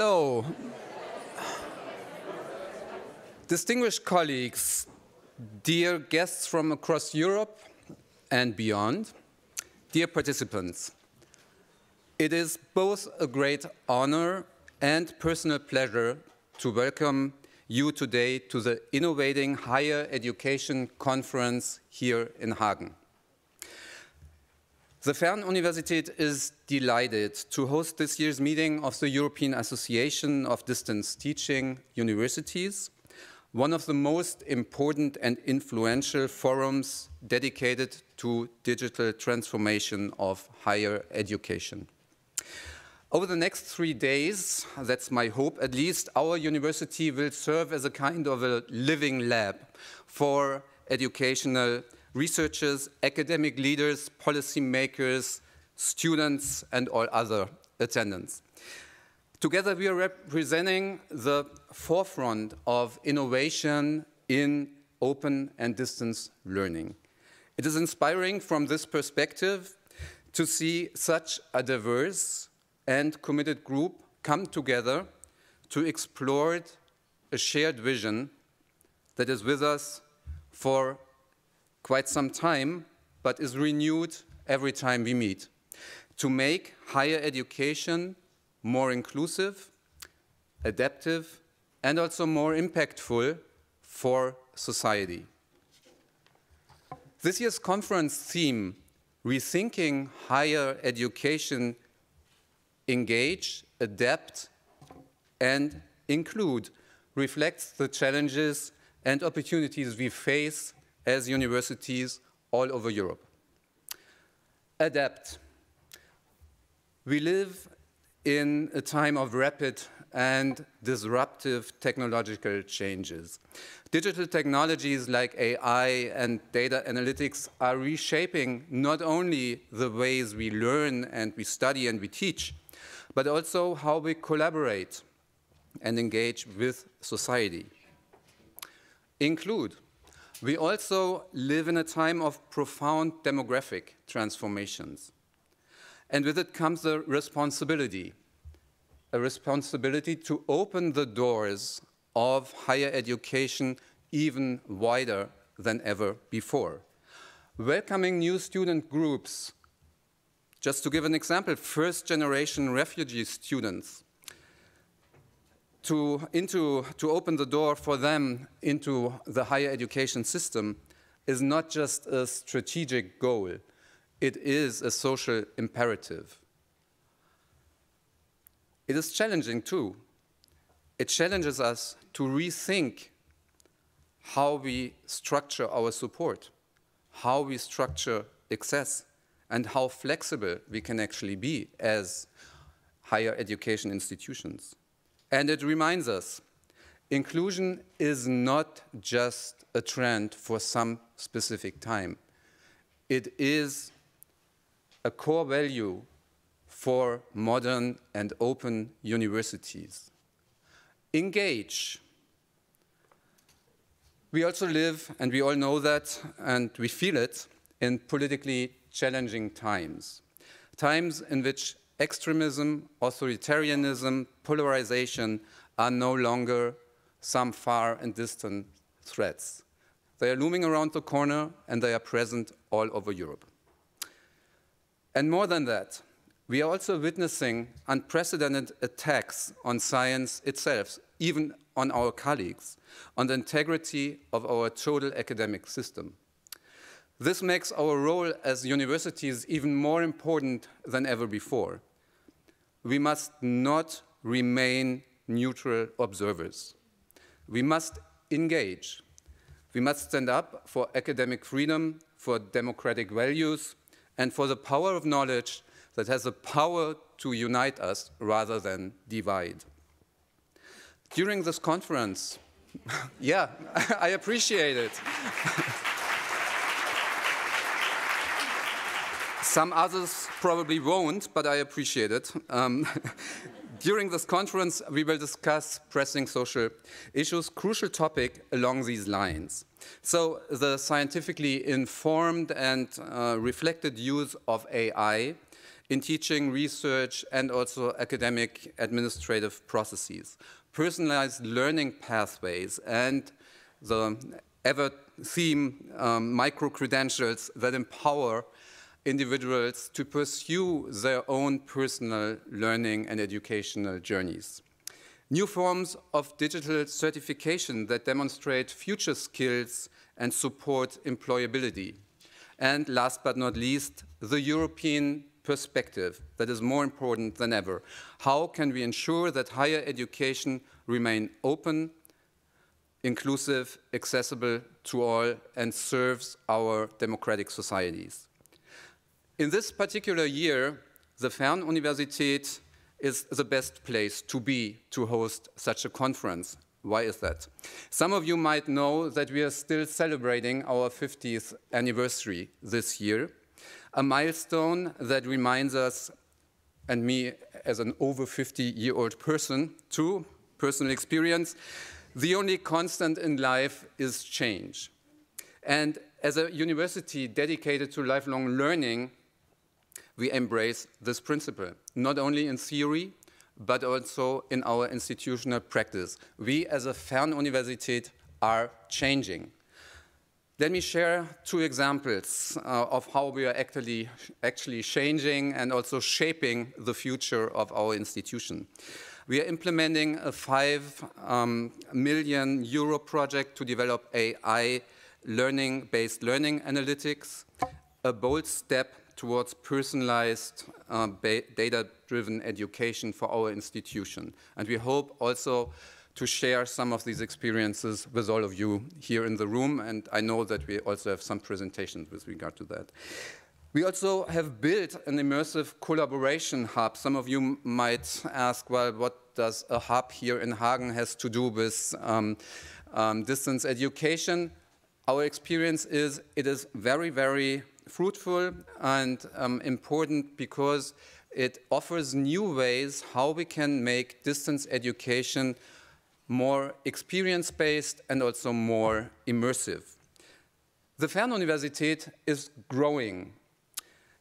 Hello. Distinguished colleagues, dear guests from across Europe and beyond, dear participants, it is both a great honor and personal pleasure to welcome you today to the Innovating Higher Education Conference here in Hagen. The FernUniversität is delighted to host this year's meeting of the European Association of Distance Teaching Universities, one of the most important and influential forums dedicated to digital transformation of higher education. Over the next 3 days, that's my hope at least, our university will serve as a kind of a living lab for educational researchers, academic leaders, policymakers, students, and all other attendants. Together we are representing the forefront of innovation in open and distance learning. It is inspiring from this perspective to see such a diverse and committed group come together to explore a shared vision that is with us for quite some time, but is renewed every time we meet, to make higher education more inclusive, adaptive, and also more impactful for society. This year's conference theme, Rethinking Higher Education, Engage, Adapt, and Include, reflects the challenges and opportunities we face as universities all over Europe. Adapt. We live in a time of rapid and disruptive technological changes. Digital technologies like AI and data analytics are reshaping not only the ways we learn and we study and we teach, but also how we collaborate and engage with society. Include. We also live in a time of profound demographic transformations. And with it comes a responsibility to open the doors of higher education even wider than ever before. Welcoming new student groups, just to give an example, first-generation refugee students, to open the door for them into the higher education system is not just a strategic goal, it is a social imperative. It is challenging too. It challenges us to rethink how we structure our support, how we structure access, and how flexible we can actually be as higher education institutions. And it reminds us, inclusion is not just a trend for some specific time. It is a core value for modern and open universities. Engage. We also live, and we all know that, and we feel it, in politically challenging times. Times in which extremism, authoritarianism, polarization are no longer some far and distant threats. They are looming around the corner and they are present all over Europe. And more than that, we are also witnessing unprecedented attacks on science itself, even on our colleagues, on the integrity of our total academic system. This makes our role as universities even more important than ever before. We must not remain neutral observers. We must engage. We must stand up for academic freedom, for democratic values, and for the power of knowledge that has the power to unite us rather than divide. During this conference, yeah, I appreciate it. Some others probably won't, but I appreciate it. During this conference, we will discuss pressing social issues, crucial topic along these lines. So the scientifically informed and reflected use of AI in teaching, research, and also academic administrative processes. Personalized learning pathways and the ever-theme micro-credentials that empower individuals to pursue their own personal learning and educational journeys. New forms of digital certification that demonstrate future skills and support employability. And last but not least, the European perspective that is more important than ever. How can we ensure that higher education remain open, inclusive, accessible to all, and serves our democratic societies? In this particular year, the FernUniversität is the best place to be to host such a conference. Why is that? Some of you might know that we are still celebrating our 50th anniversary this year, a milestone that reminds us, and me as an over 50-year-old person too, personal experience, the only constant in life is change. And as a university dedicated to lifelong learning, we embrace this principle, not only in theory, but also in our institutional practice. We as a FernUniversität are changing. Let me share two examples of how we are actually changing and also shaping the future of our institution. We are implementing a €5 million project to develop AI based learning analytics, a bold step towards personalized, data-driven education for our institution. And we hope also to share some of these experiences with all of you here in the room, and I know that we also have some presentations with regard to that. We also have built an immersive collaboration hub. Some of you might ask, well, what does a hub here in Hagen has to do with distance education? Our experience is it is very, very fruitful and important because it offers new ways how we can make distance education more experience-based and also more immersive. The FernUniversität is growing.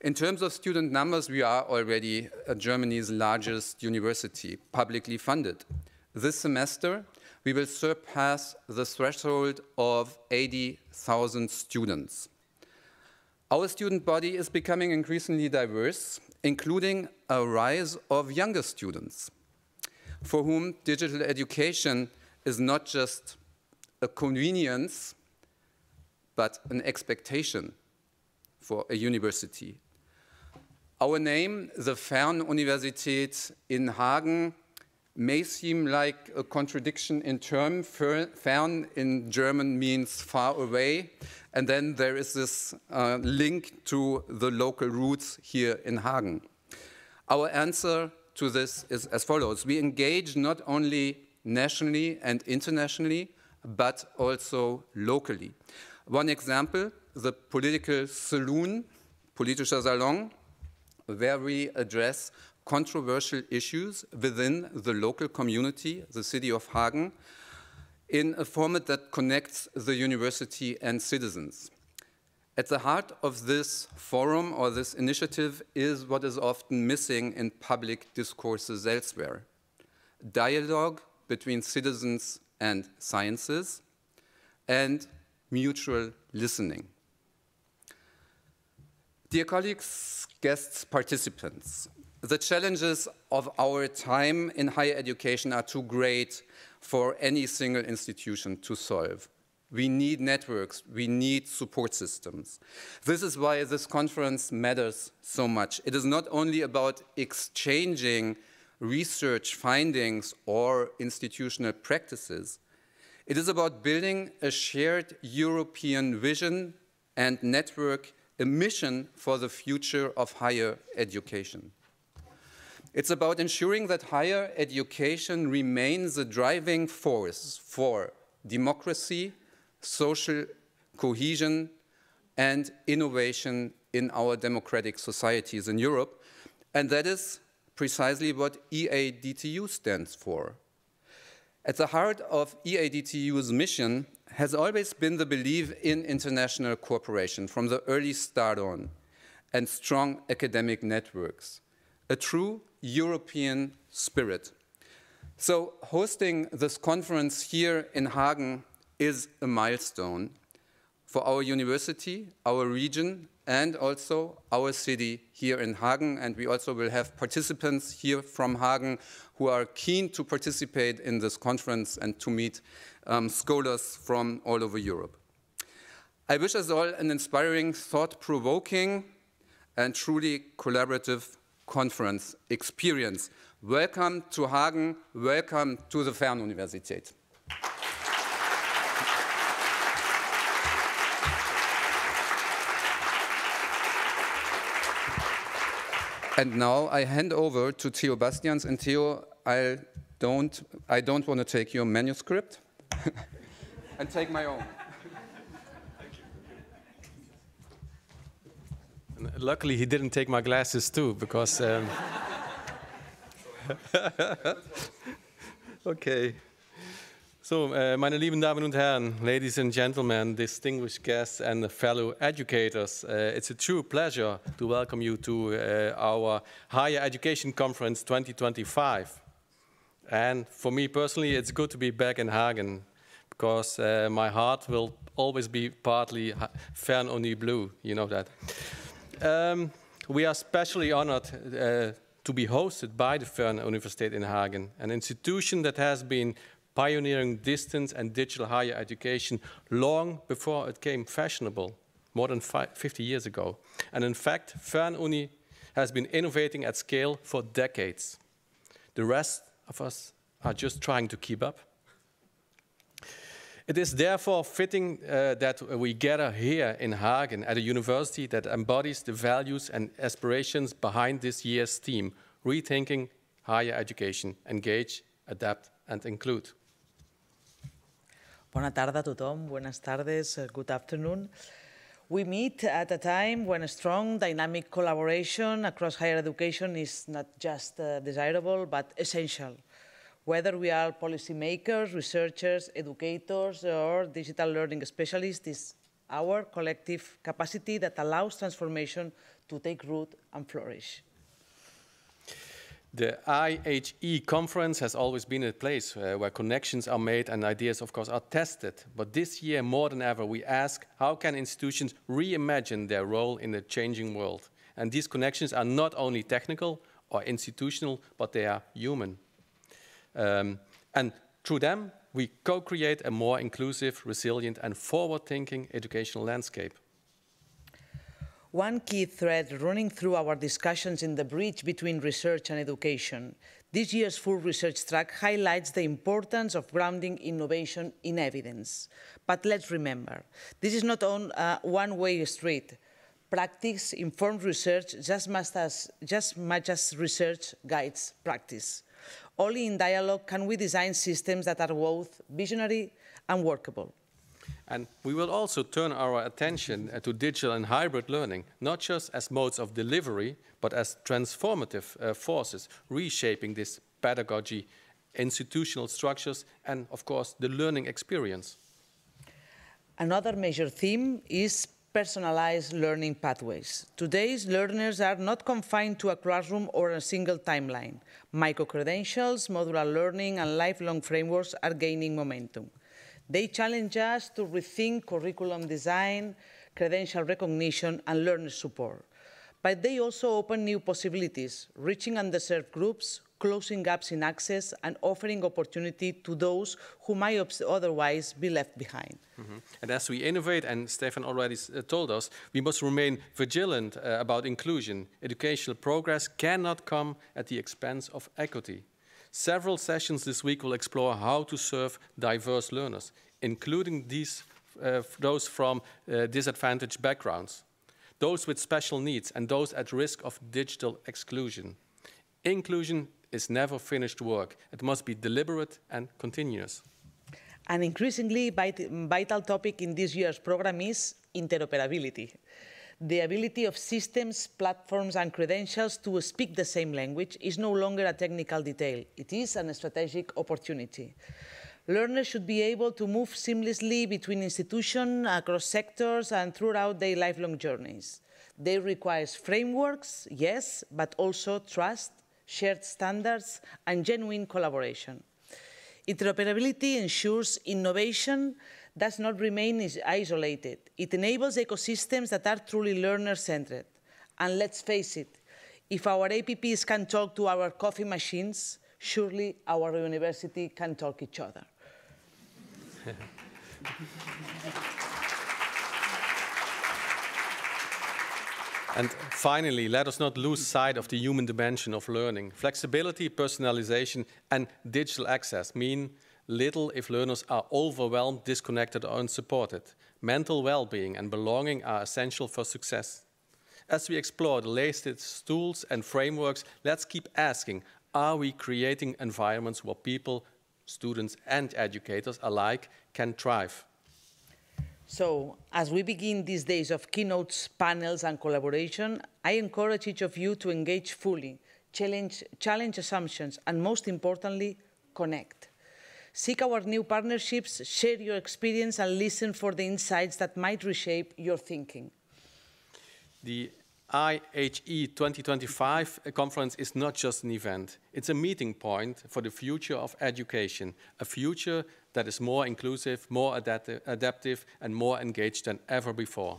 In terms of student numbers, we are already Germany's largest university, publicly funded. This semester, we will surpass the threshold of 80,000 students. Our student body is becoming increasingly diverse, including a rise of younger students, for whom digital education is not just a convenience, but an expectation for a university. Our name, the FernUniversität in Hagen, may seem like a contradiction in term. Fern in German means far away, and then there is this link to the local roots here in Hagen. Our answer to this is as follows. We engage not only nationally and internationally, but also locally. One example, the political saloon, politischer Salon, where we address controversial issues within the local community, the city of Hagen, in a format that connects the university and citizens. At the heart of this forum or this initiative is what is often missing in public discourses elsewhere: dialogue between citizens and sciences, and mutual listening. Dear colleagues, guests, participants, the challenges of our time in higher education are too great for any single institution to solve. We need networks, we need support systems. This is why this conference matters so much. It is not only about exchanging research findings or institutional practices. It is about building a shared European vision and network, a mission for the future of higher education. It's about ensuring that higher education remains a driving force for democracy, social cohesion, and innovation in our democratic societies in Europe. And that is precisely what EADTU stands for. At the heart of EADTU's mission has always been the belief in international cooperation from the early start on, and strong academic networks. a true European spirit. So hosting this conference here in Hagen is a milestone for our university, our region, and also our city here in Hagen. And we also will have participants here from Hagen who are keen to participate in this conference and to meet scholars from all over Europe. I wish us all an inspiring, thought-provoking, and truly collaborative conference experience. Welcome to Hagen, welcome to the FernUniversität. And now I hand over to Theo Bastiaens. And Theo, I don't want to take your manuscript and take my own. Luckily, he didn't take my glasses too, because. Okay. So, meine lieben Damen und Herren, ladies and gentlemen, distinguished guests and fellow educators, it's a true pleasure to welcome you to our Higher Education Conference 2025. And for me personally, it's good to be back in Hagen, because my heart will always be partly FernUni blue, you know that. We are especially honored to be hosted by the FernUniversität in Hagen, an institution that has been pioneering distance and digital higher education long before it became fashionable, more than 50 years ago. And in fact, FernUni has been innovating at scale for decades. The rest of us are just trying to keep up. It is therefore fitting that we gather here in Hagen at a university that embodies the values and aspirations behind this year's theme, Rethinking Higher Education, Engage, Adapt and Include. Bona tarda a tothom, buenas tardes, good afternoon. We meet at a time when a strong, dynamic collaboration across higher education is not just desirable, but essential. Whether we are policymakers, researchers, educators, or digital learning specialists, it's our collective capacity that allows transformation to take root and flourish. The IHE conference has always been a place where connections are made and ideas, of course, are tested. But this year, more than ever, we ask, how can institutions reimagine their role in the changing world? And these connections are not only technical or institutional, but they are human. And through them, we co-create a more inclusive, resilient, and forward-thinking educational landscape. One key thread running through our discussions in the bridge between research and education, this year's full research track highlights the importance of grounding innovation in evidence. But let's remember, this is not a one-way street. Practice-informed research just much as research guides practice. Only in dialogue can we design systems that are both visionary and workable. And we will also turn our attention to digital and hybrid learning, not just as modes of delivery, but as transformative forces, reshaping this pedagogy, institutional structures, and, of course, the learning experience. Another major theme is personalized learning pathways. Today's learners are not confined to a classroom or a single timeline. Microcredentials, modular learning, and lifelong frameworks are gaining momentum. They challenge us to rethink curriculum design, credential recognition, and learner support. But they also open new possibilities, reaching underserved groups, closing gaps in access, and offering opportunity to those who might otherwise be left behind. And as we innovate, and Stefan already told us, we must remain vigilant about inclusion. Educational progress cannot come at the expense of equity. Several sessions this week will explore how to serve diverse learners, including those from disadvantaged backgrounds, those with special needs, and those at risk of digital exclusion. Inclusion is never finished work. It must be deliberate and continuous. An increasingly vital topic in this year's program is interoperability. The ability of systems, platforms, and credentials to speak the same language is no longer a technical detail. It is a strategic opportunity. Learners should be able to move seamlessly between institutions, across sectors, and throughout their lifelong journeys. They require frameworks, yes, but also trust, shared standards, and genuine collaboration. Interoperability ensures innovation does not remain isolated. It enables ecosystems that are truly learner-centered. And let's face it, if our APPs can talk to our coffee machines, surely our university can talk each other. And finally, let us not lose sight of the human dimension of learning. Flexibility, personalization, and digital access mean little if learners are overwhelmed, disconnected, or unsupported. Mental well-being and belonging are essential for success. As we explore the latest tools and frameworks, let's keep asking, are we creating environments where people, students, and educators alike can thrive? So, as we begin these days of keynotes, panels, and collaboration, I encourage each of you to engage fully, challenge assumptions, and most importantly, connect. Seek our new partnerships, share your experience, and listen for the insights that might reshape your thinking. The IHE 2025 conference is not just an event. It's a meeting point for the future of education, a future that is more inclusive, more adaptive, and more engaged than ever before.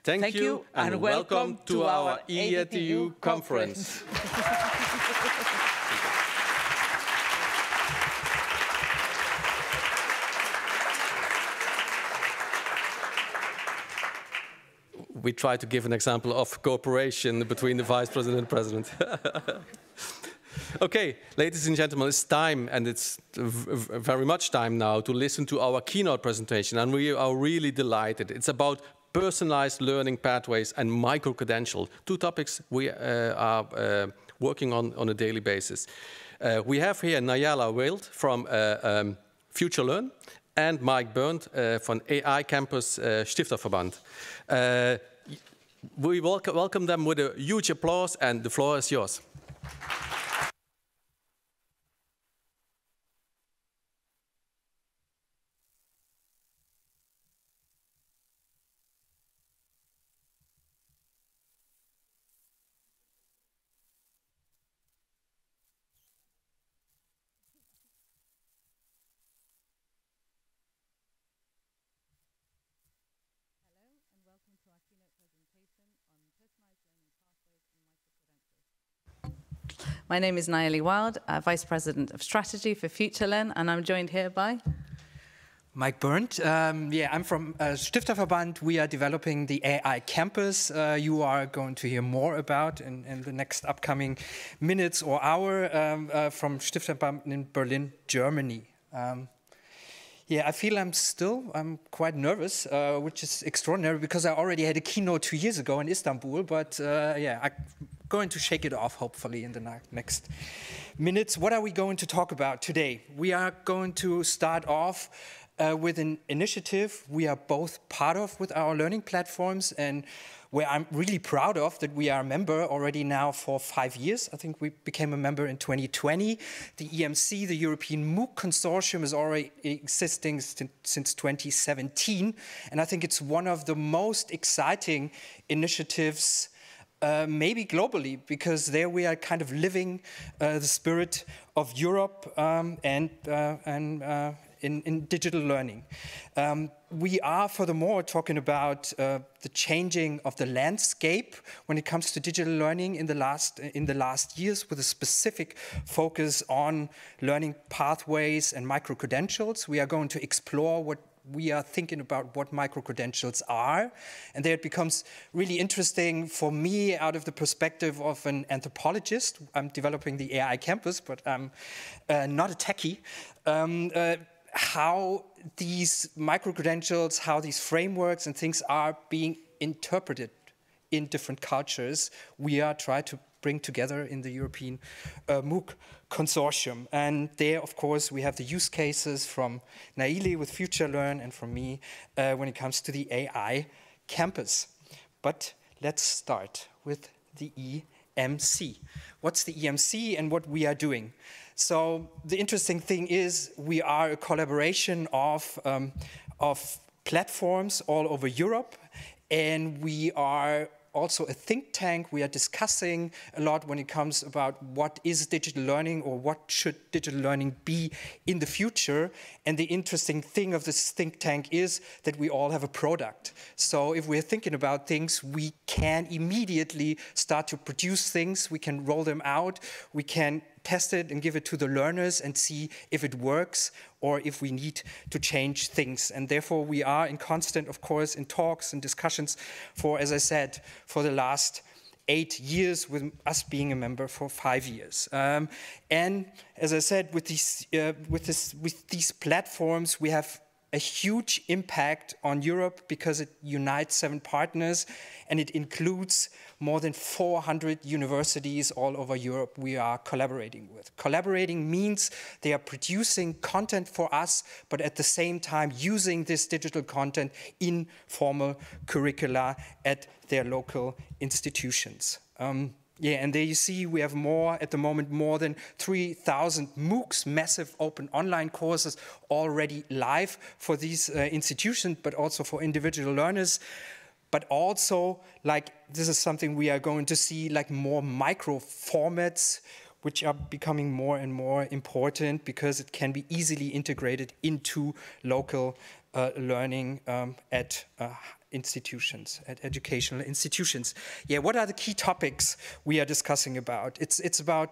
Thank you, and welcome to our EADTU conference. We try to give an example of cooperation between the Vice President and President. Okay, ladies and gentlemen, it's time, and it's very much time now, to listen to our keynote presentation, and we are really delighted. It's about personalized learning pathways and micro-credentials, two topics we are working on a daily basis. We have here Nayeli Wild from FutureLearn and Mike Bernd from AI Campus Stifterverband. We welcome them with a huge applause, and the floor is yours. My name is Nayeli Wild, Vice President of Strategy for FutureLearn, and I'm joined here by Mike Bernd. I'm from Stifterverband. We are developing the AI Campus. You are going to hear more about in the next upcoming minutes or hour from Stifterverband in Berlin, Germany. I feel I'm quite nervous, which is extraordinary because I already had a keynote 2 years ago in Istanbul, but I'm going to shake it off, hopefully, in the next minutes. What are we going to talk about today? We are going to start off with an initiative we are both part of with our learning platforms, and where I'm really proud of that we are a member already now for 5 years. I think we became a member in 2020. The EMC, the European MOOC Consortium, is already existing since 2017. And I think it's one of the most exciting initiatives maybe globally, because there we are kind of living the spirit of Europe in digital learning. We are, furthermore, talking about the changing of the landscape when it comes to digital learning in the last years, with a specific focus on learning pathways and micro-credentials. We are going to explore what we are thinking about what micro-credentials are. And there it becomes really interesting for me out of the perspective of an anthropologist. I'm developing the AI campus, but I'm not a techie. How these micro-credentials, how these frameworks and things are being interpreted in different cultures, we are trying to bring together in the European MOOC Consortium. And there, of course, we have the use cases from Nayeli with FutureLearn and from me when it comes to the AI campus. But let's start with the EMC. What's the EMC and what we are doing? So the interesting thing is we are a collaboration of platforms all over Europe, and we are also a think tank. We are discussing a lot when it comes about what is digital learning or what should digital learning be in the future. And the interesting thing of this think tank is that we all have a product. So if we're thinking about things, we can immediately start to produce things. We can roll them out. We can test it and give it to the learners and see if it works or if we need to change things. And therefore we are in constant, of course, in talks and discussions for, as I said, for the last 8 years, with us being a member for 5 years. And as I said, with these platforms, we have a huge impact on Europe because it unites 7 partners and it includes more than 400 universities all over Europe we are collaborating with. Collaborating means they are producing content for us, but at the same time using this digital content in formal curricula at their local institutions. Yeah, and there you see we have at the moment, more than 3,000 MOOCs, massive open online courses already live for these institutions, but also for individual learners. But also, like, this is something we are going to see, like more micro formats, which are becoming more and more important because it can be easily integrated into local learning at institutions, at educational institutions. Yeah, what are the key topics we are discussing about? It's about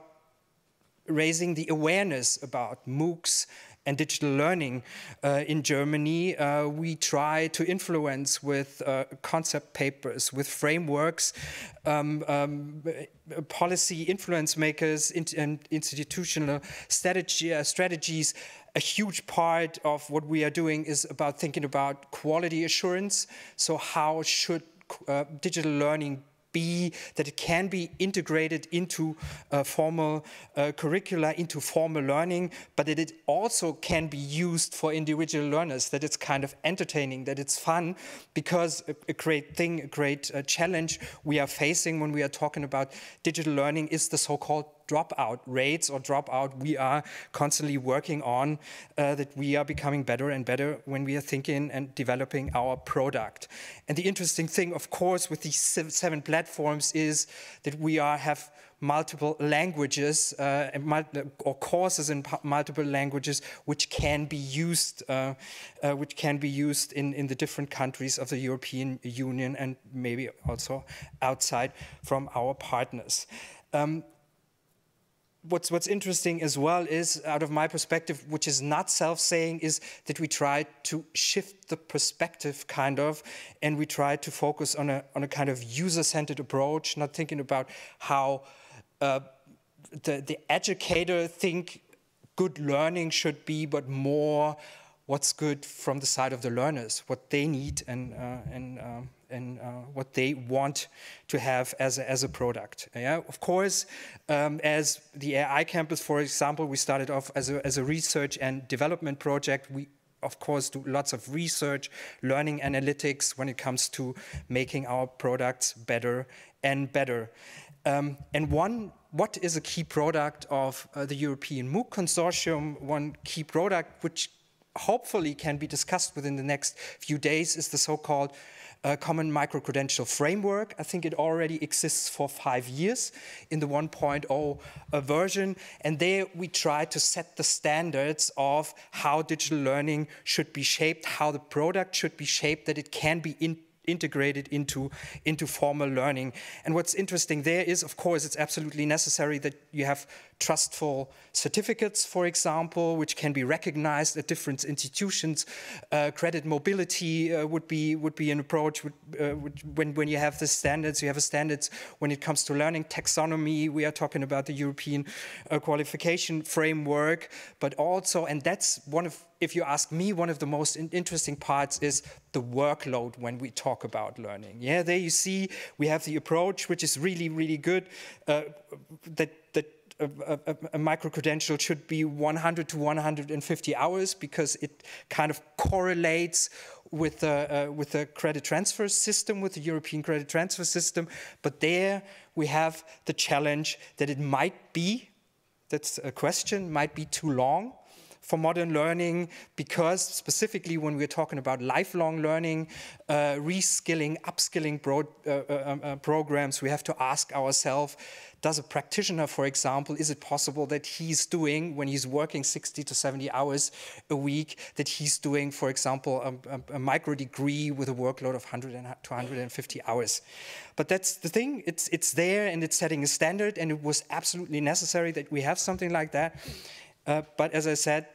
raising the awareness about MOOCs and digital learning in Germany. We try to influence with concept papers, with frameworks, policy influence makers, and institutional strategies. A huge part of what we are doing is about thinking about quality assurance. So how should digital learning be, that it can be integrated into formal curricula, into formal learning, but that it also can be used for individual learners, that it's kind of entertaining, that it's fun, because a great thing, a great challenge we are facing when we are talking about digital learning is the so-called dropout rates or dropout we are constantly working on, that we are becoming better and better when we are thinking and developing our product. And the interesting thing, of course, with these 7 platforms is that we have multiple languages or courses in multiple languages which can be used in the different countries of the European Union and maybe also outside from our partners. What's interesting as well is, out of my perspective, which is not self-saying, is that we try to shift the perspective kind of, and we try to focus on a kind of user-centered approach, not thinking about how the educator think good learning should be, but more what's good from the side of the learners, what they need and what they want to have as a product. Yeah, of course, as the AI Campus, for example, we started off as a research and development project. We, of course, do lots of research, learning analytics when it comes to making our products better and better. What is a key product of the European MOOC Consortium? One key product which hopefully can be discussed within the next few days is the so-called Common Microcredential Framework. I think it already exists for 5 years in the 1.0 version. And there we try to set the standards of how digital learning should be shaped, how the product should be shaped, that it can be integrated into formal learning. And what's interesting there is, of course, it's absolutely necessary that you have trustful certificates, for example, which can be recognized at different institutions. Credit mobility would be an approach. When you have the standards, you have standards when it comes to learning. Taxonomy, we are talking about the European qualification framework, but also, and that's one of, if you ask me, one of the most interesting parts is the workload when we talk about learning. Yeah, there you see we have the approach, which is really, really good, that a micro-credential should be 100 to 150 hours because it kind of correlates with the credit transfer system, with the European credit transfer system. But there we have the challenge that it might be, that's a question, might be too long for modern learning, because specifically when we're talking about lifelong learning, reskilling, upskilling programs, we have to ask ourselves, does a practitioner, for example, is it possible that he's doing, when he's working 60 to 70 hours a week, that he's doing, for example, a micro degree with a workload of 100 to 150 hours? But that's the thing, it's there and it's setting a standard, and it was absolutely necessary that we have something like that. But as I said,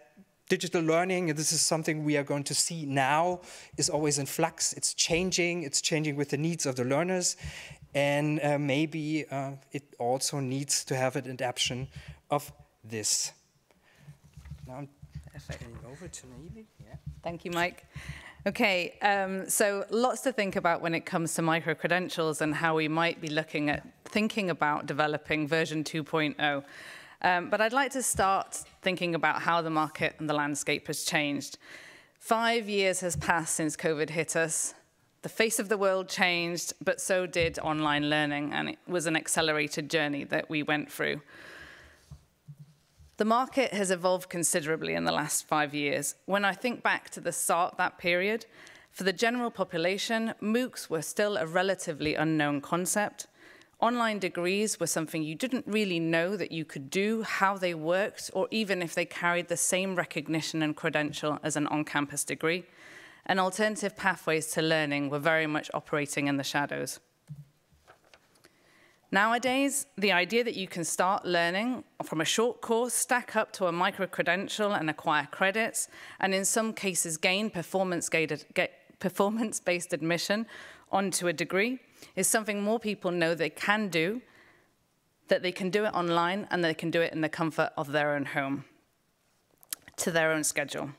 digital learning, and this is something we are going to see now, is always in flux. It's changing with the needs of the learners. And maybe it also needs to have an adaptation of this. Now I'm handing over to Nayeli. Yeah. Thank you, Mike. Okay, so lots to think about when it comes to micro-credentials and how we might be thinking about developing version 2.0. But I'd like to start thinking about how the market and the landscape has changed. 5 years has passed since COVID hit us. The face of the world changed, but so did online learning, and it was an accelerated journey that we went through. The market has evolved considerably in the last 5 years. When I think back to the start of that period, for the general population, MOOCs were still a relatively unknown concept. Online degrees were something you didn't really know that you could do, how they worked, or even if they carried the same recognition and credential as an on-campus degree. And alternative pathways to learning were very much operating in the shadows. Nowadays, the idea that you can start learning from a short course, stack up to a micro-credential and acquire credits, and in some cases gain performance-based admission onto a degree, is something more people know they can do, that they can do it online, and they can do it in the comfort of their own home, to their own schedule.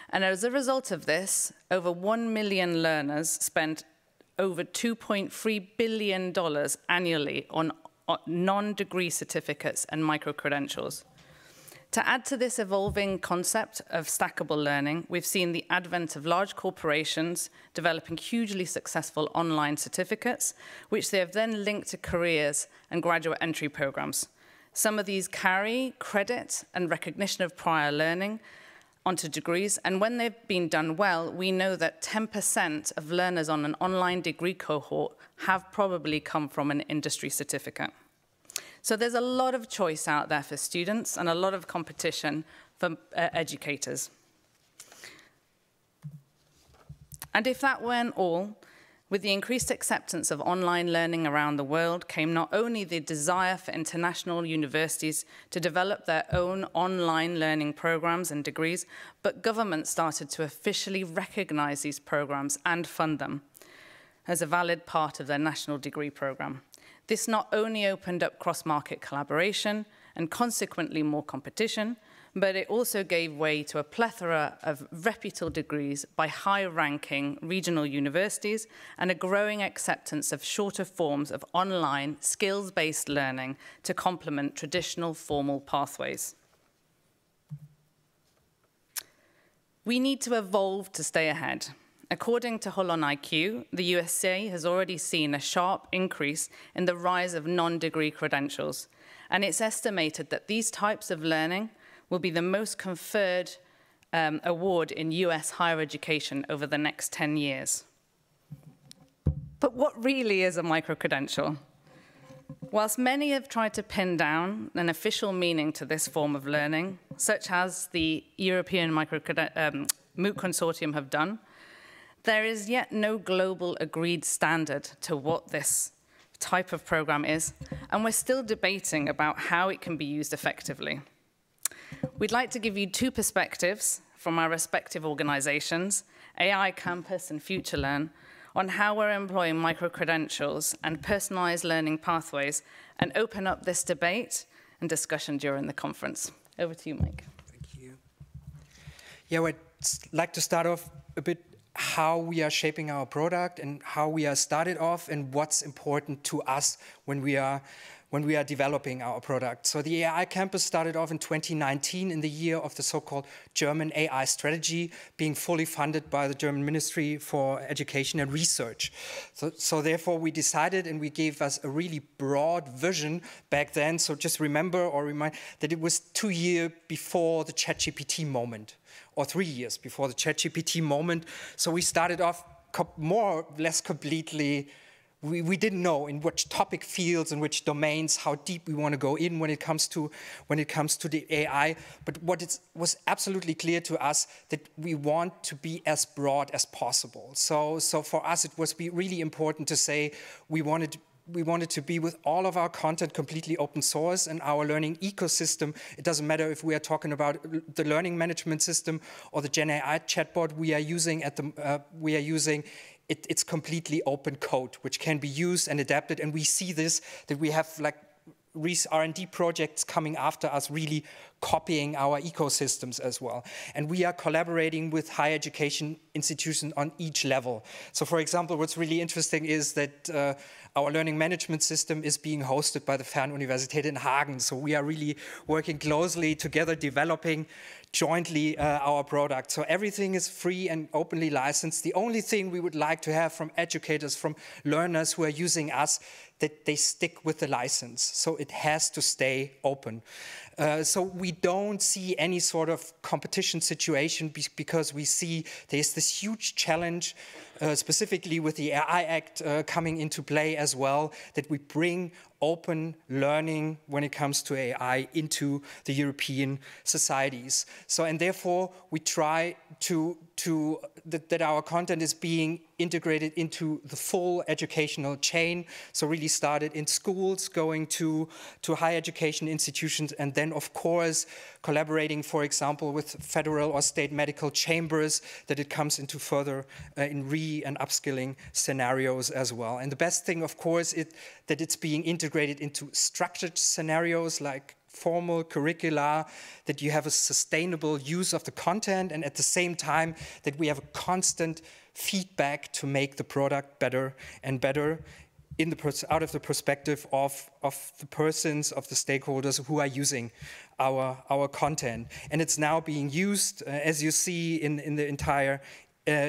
And as a result of this, over 1 million learners spend over $2.3 billion annually on non-degree certificates and micro-credentials. To add to this evolving concept of stackable learning, we've seen the advent of large corporations developing hugely successful online certificates, which they have then linked to careers and graduate entry programs. Some of these carry credit and recognition of prior learning onto degrees, and when they've been done well, we know that 10% of learners on an online degree cohort have probably come from an industry certificate. So there's a lot of choice out there for students and a lot of competition for educators. And if that weren't all, with the increased acceptance of online learning around the world came not only the desire for international universities to develop their own online learning programs and degrees, but governments started to officially recognize these programs and fund them as a valid part of their national degree program. This not only opened up cross-market collaboration and consequently more competition, but it also gave way to a plethora of reputable degrees by high-ranking regional universities and a growing acceptance of shorter forms of online skills-based learning to complement traditional formal pathways. We need to evolve to stay ahead. According to Holon IQ, the USA has already seen a sharp increase in the rise of non-degree credentials, and it's estimated that these types of learning will be the most conferred award in US higher education over the next 10 years. But what really is a microcredential? Whilst many have tried to pin down an official meaning to this form of learning, such as the European MOOC Consortium have done, there is yet no global agreed standard to what this type of program is, and we're still debating about how it can be used effectively. We'd like to give you two perspectives from our respective organizations, AI Campus and FutureLearn, on how we're employing microcredentials and personalized learning pathways, and open up this debate and discussion during the conference. Over to you, Mike. Thank you. Yeah, I'd like to start off a bit how we are shaping our product and how we are started off and what's important to us when we are when we are developing our product. So the AI Campus started off in 2019 in the year of the so-called German AI strategy, being fully funded by the German Ministry for Education and Research. So therefore we decided, and we gave us a really broad vision back then. So just remember or remind that it was 2 years before the ChatGPT moment, or 3 years before the ChatGPT moment. So we started off more or less completely. We didn't know in which topic fields and which domains, how deep we want to go in when it comes to the AI. But what was absolutely clear to us that we want to be as broad as possible. So for us, it was really important to say we wanted to be with all of our content completely open source and our learning ecosystem. It doesn't matter if we are talking about the learning management system or the Gen AI chatbot we are using it's completely open code, which can be used and adapted. And we see this, that we have like R&D projects coming after us, really copying our ecosystems as well. And we are collaborating with higher education institutions on each level. So for example, what's really interesting is that our learning management system is being hosted by the FernUniversität in Hagen. So we are really working closely together, developing jointly our product. So everything is free and openly licensed. The only thing we would like to have from educators, from learners who are using us, that they stick with the license. So it has to stay open. So we don't see any sort of competition situation because we see there's this huge challenge, specifically with the AI Act coming into play as well, that we bring open learning when it comes to AI into the European societies. So, and therefore we try that our content is being integrated into the full educational chain. So really started in schools, going to higher education institutions, and then of course collaborating, for example, with federal or state medical chambers, that it comes into further in and upskilling scenarios as well. And the best thing, of course, that it's being integrated into structured scenarios like formal curricula, that you have a sustainable use of the content, and at the same time that we have a constant feedback to make the product better and better out of the perspective of the persons, of the stakeholders who are using our content. And it's now being used, as you see in the entire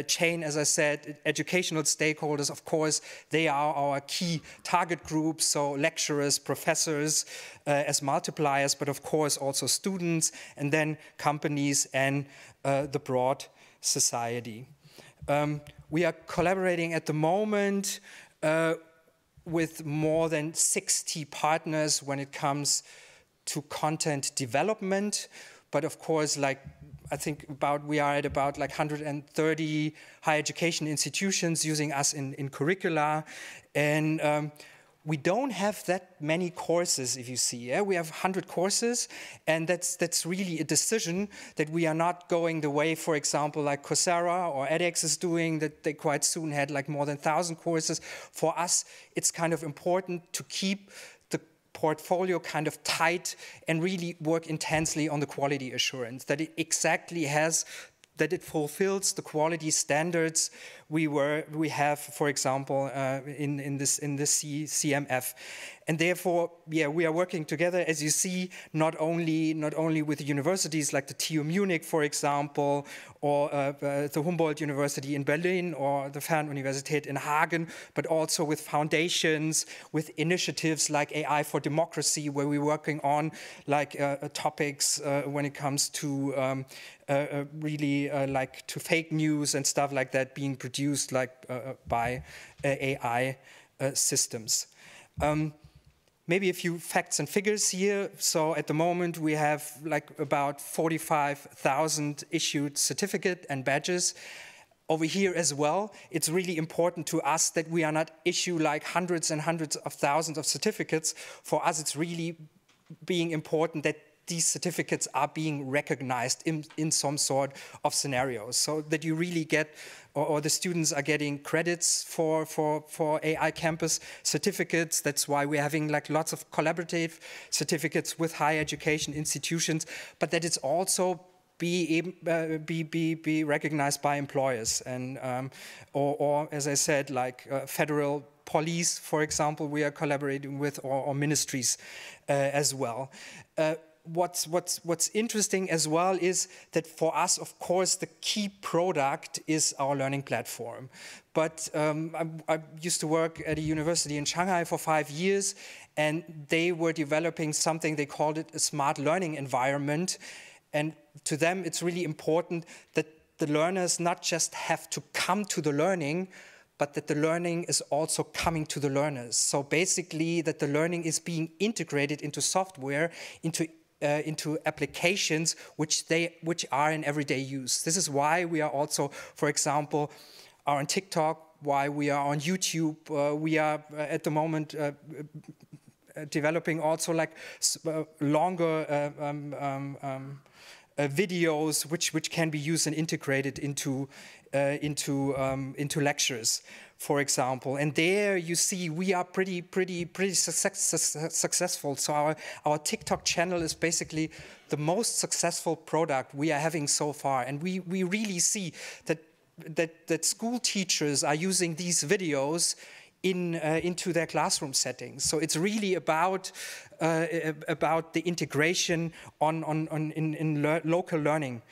chain, as I said, educational stakeholders, of course, they are our key target groups, so lecturers, professors as multipliers, but of course also students, and then companies and the broad society. We are collaborating at the moment with more than 60 partners when it comes to content development, but of course, like I think we are at about like 130 higher education institutions using us in curricula, and we don't have that many courses, if you see. Yeah? We have 100 courses, and that's really a decision that we are not going the way, for example, like Coursera or edX is doing, that they quite soon had like more than 1,000 courses. For us, it's kind of important to keep the portfolio kind of tight and really work intensely on the quality assurance, that it exactly that it fulfills the quality standards we have, for example, in the CMF. And therefore, yeah, we are working together, as you see, not only with universities like the TU Munich, for example, or the Humboldt University in Berlin, or the FernUniversität in Hagen, but also with foundations, with initiatives like AI for Democracy, where we're working on like topics when it comes to really like to fake news and stuff like that being produced like by AI systems. Maybe a few facts and figures here. So at the moment we have like about 45,000 issued certificate and badges. Over here as well, it's really important to us that we are not issue like hundreds and hundreds of thousands of certificates. For us, it's really being important that these certificates are being recognized in some sort of scenarios, so that you really get, or the students are getting credits for AI Campus certificates. That's why we're having like lots of collaborative certificates with higher education institutions, but that it's also be recognized by employers, and or as I said, like federal police, for example, we are collaborating with, or ministries as well. What's interesting as well is that for us, of course, the key product is our learning platform. But I used to work at a university in Shanghai for 5 years, and they were developing something, they called it a smart learning environment. And to them, it's really important that the learners not just have to come to the learning, but that the learning is also coming to the learners. So basically that the learning is being integrated into software, into applications which are in everyday use. This is why we are also, for example, are on TikTok, why we are on YouTube. We are at the moment developing also like longer videos which can be used and integrated into lectures, for example. And there you see we are pretty successful. So our TikTok channel is basically the most successful product we are having so far. And we really see that school teachers are using these videos into their classroom settings. So it's really about the integration in local learning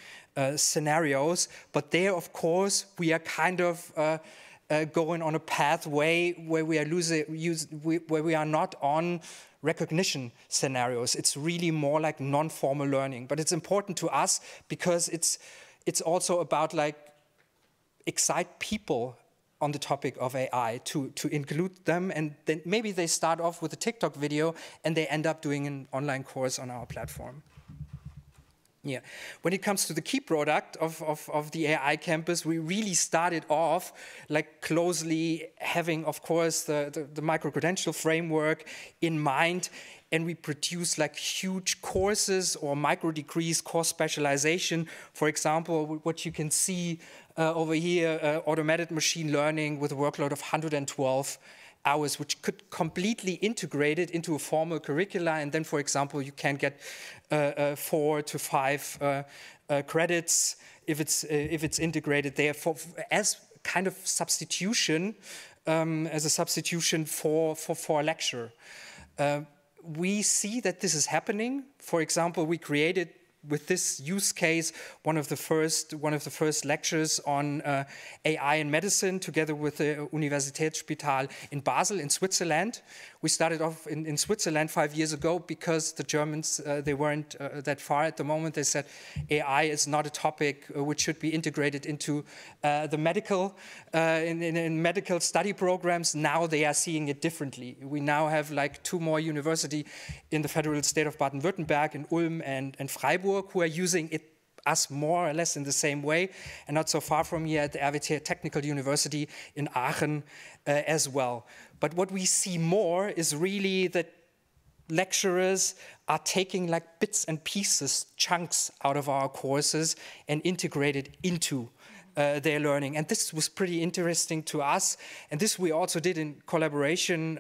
scenarios. But there, of course, we are kind of going on a pathway where we are not on recognition scenarios. It's really more like non-formal learning. But it's important to us because it's also about like excite people on the topic of AI, to include them, and then maybe they start off with a TikTok video and they end up doing an online course on our platform. Yeah. When it comes to the key product of the AI campus, we really started off like closely having, of course, the micro-credential framework in mind, and we produce like huge courses or micro-degrees, course specialization. For example, what you can see over here, automated machine learning with a workload of 112 hours, which could completely integrate it into a formal curricula. And then, for example, you can get 4 to 5 credits if it's integrated there as kind of substitution, as a substitution for a lecture. We see that this is happening. For example, we created with this use case one of the first lectures on AI in medicine together with the Universität in Basel in Switzerland. We started off in Switzerland 5 years ago because the Germans, they weren't that far at the moment. They said AI is not a topic which should be integrated into the medical, in medical study programs. Now they are seeing it differently. We now have like 2 more universities in the federal state of Baden-Württemberg, in Ulm and Freiburg, who are using it us more or less in the same way, and not so far from here at the RWTH Technical University in Aachen as well. But what we see more is really that lecturers are taking like bits and pieces, chunks out of our courses and integrate it into their learning. And this was pretty interesting to us. And this we also did in collaboration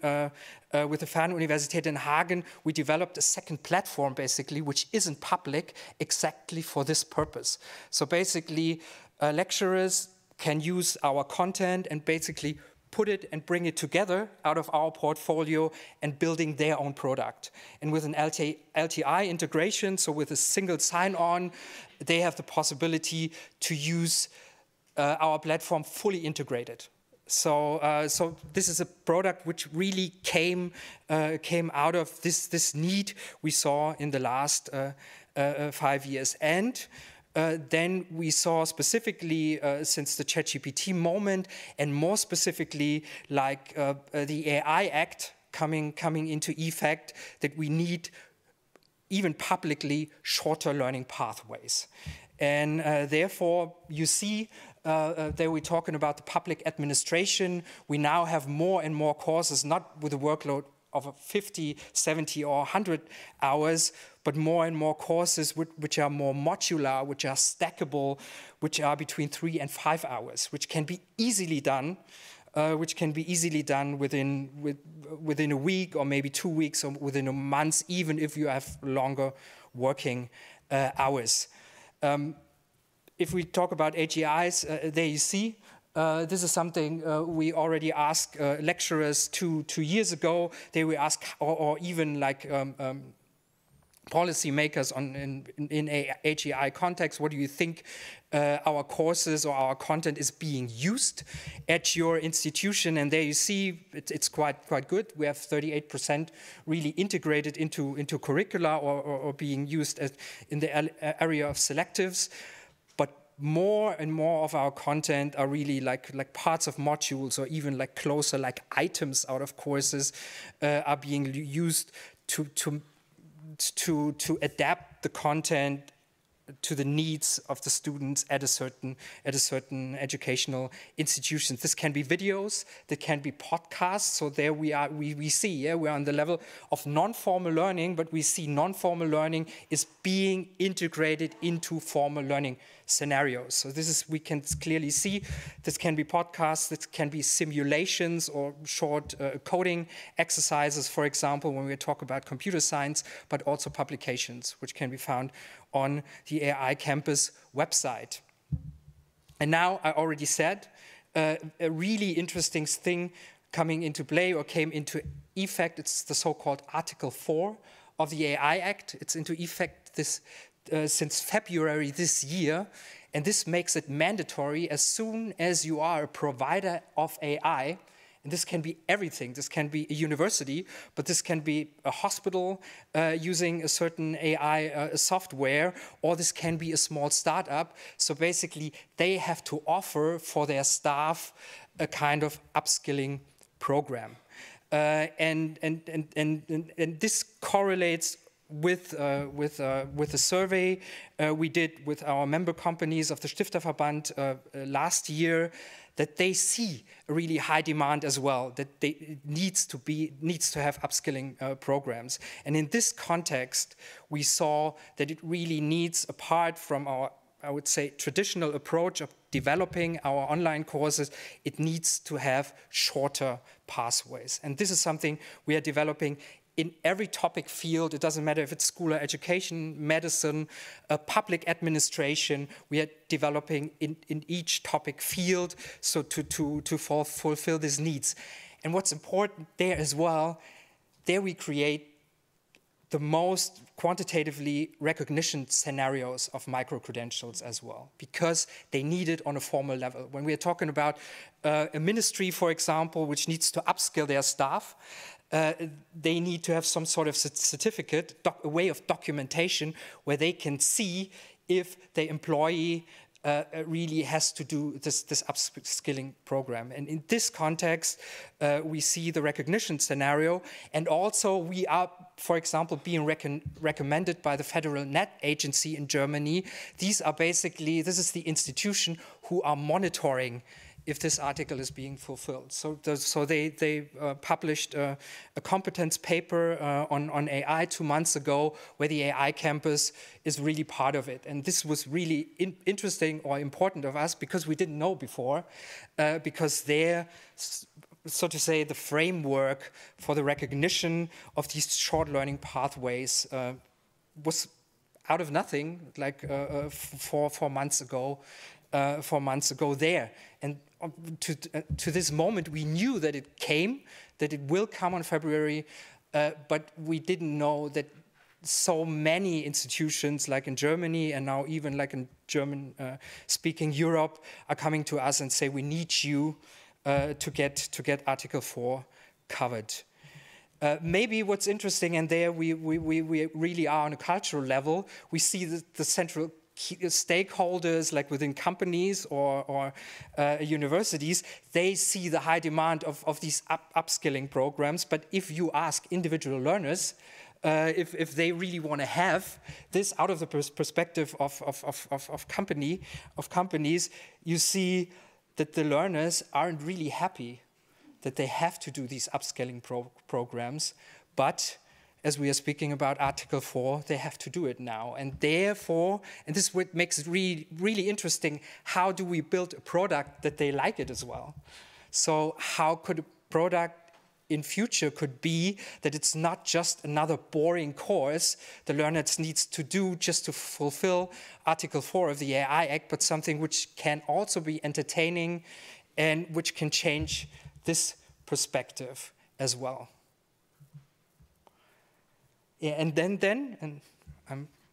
with the FernUniversität in Hagen. We developed a second platform, basically, which isn't public, exactly for this purpose. So basically, lecturers can use our content and basically put it and bring it together out of our portfolio and building their own product. And with an LTI integration, so with a single sign-on, they have the possibility to use our platform fully integrated. So this is a product which really came out of this need we saw in the last 5 years. And then we saw specifically since the ChatGPT moment, and more specifically like the AI Act coming into effect, that we need even publicly shorter learning pathways. And therefore you see there we're talking about the public administration. We now have more and more courses, not with a workload of 50, 70 or 100 hours, but more and more courses which are more modular, which are stackable, which are between 3 and 5 hours, which can be easily done, within a week or maybe 2 weeks or within a month, even if you have longer working hours. If we talk about AGIs, there you see, this is something we already asked lecturers two years ago. They were asked, or even like policymakers in a AGI context, what do you think our courses or our content is being used at your institution? And there you see it's quite good. We have 38% really integrated into curricula or being used in the area of selectives. But more and more of our content are really like parts of modules, or even like closer like items out of courses are being used to adapt the content to the needs of the students at a certain educational institution. This can be videos, that can be podcasts. So there we see, yeah, we're on the level of non-formal learning, but we see non-formal learning is being integrated into formal learning scenarios. So this is, we can clearly see, this can be podcasts, this can be simulations or short coding exercises, for example, when we talk about computer science, but also publications, which can be found on the AI Campus website. And now, I already said, a really interesting thing coming into play or came into effect, it's the so-called Article 4 of the AI Act. It's into effect since February this year, and this makes it mandatory as soon as you are a provider of AI. And this can be everything. This can be a university, but this can be a hospital using a certain AI software, or this can be a small startup. So basically, they have to offer for their staff a kind of upskilling program. And this correlates with a survey we did with our member companies of the Stifterverband last year, that they see a really high demand as well, that they needs to have upskilling programs. And in this context, we saw that it really needs, apart from our, I would say, traditional approach of developing our online courses, it needs to have shorter pathways. And this is something we are developing in every topic field. It doesn't matter if it's school or education, medicine, public administration. We are developing in each topic field, so to fulfill these needs. And what's important there as well, there we create the most quantitatively recognition scenarios of micro-credentials as well, because they need it on a formal level. When we are talking about a ministry, for example, which needs to upskill their staff, they need to have some sort of certificate, a way of documentation where they can see if the employee really has to do this upskilling program. And in this context, we see the recognition scenario, and also we are, for example, being recommended by the Federal Net Agency in Germany. These are basically, this is the institution who are monitoring if this article is being fulfilled. So they published a competence paper on AI 2 months ago, where the AI campus is really part of it. And this was really interesting or important of us, because we didn't know before, because they're, so to say, the framework for the recognition of these short learning pathways was out of nothing, like 4 months ago. 4 months ago there. And to this moment, we knew that it will come on February, but we didn't know that so many institutions, like in Germany and now even like in German-speaking Europe, are coming to us and say, we need you to get Article 4 covered. Maybe what's interesting, and there we really are on a cultural level, we see the central stakeholders, like within companies or universities, they see the high demand of these upskilling programs. But if you ask individual learners, if they really want to have this out of the perspective of companies, you see that the learners aren't really happy that they have to do these upskilling programs, but as we are speaking about Article 4, they have to do it now. And therefore, and this is what makes it really, really interesting, how do we build a product that they like it as well? So how could a product in future could be that it's not just another boring course the learner needs to do just to fulfill Article 4 of the AI Act, but something which can also be entertaining and which can change this perspective as well. Yeah, and then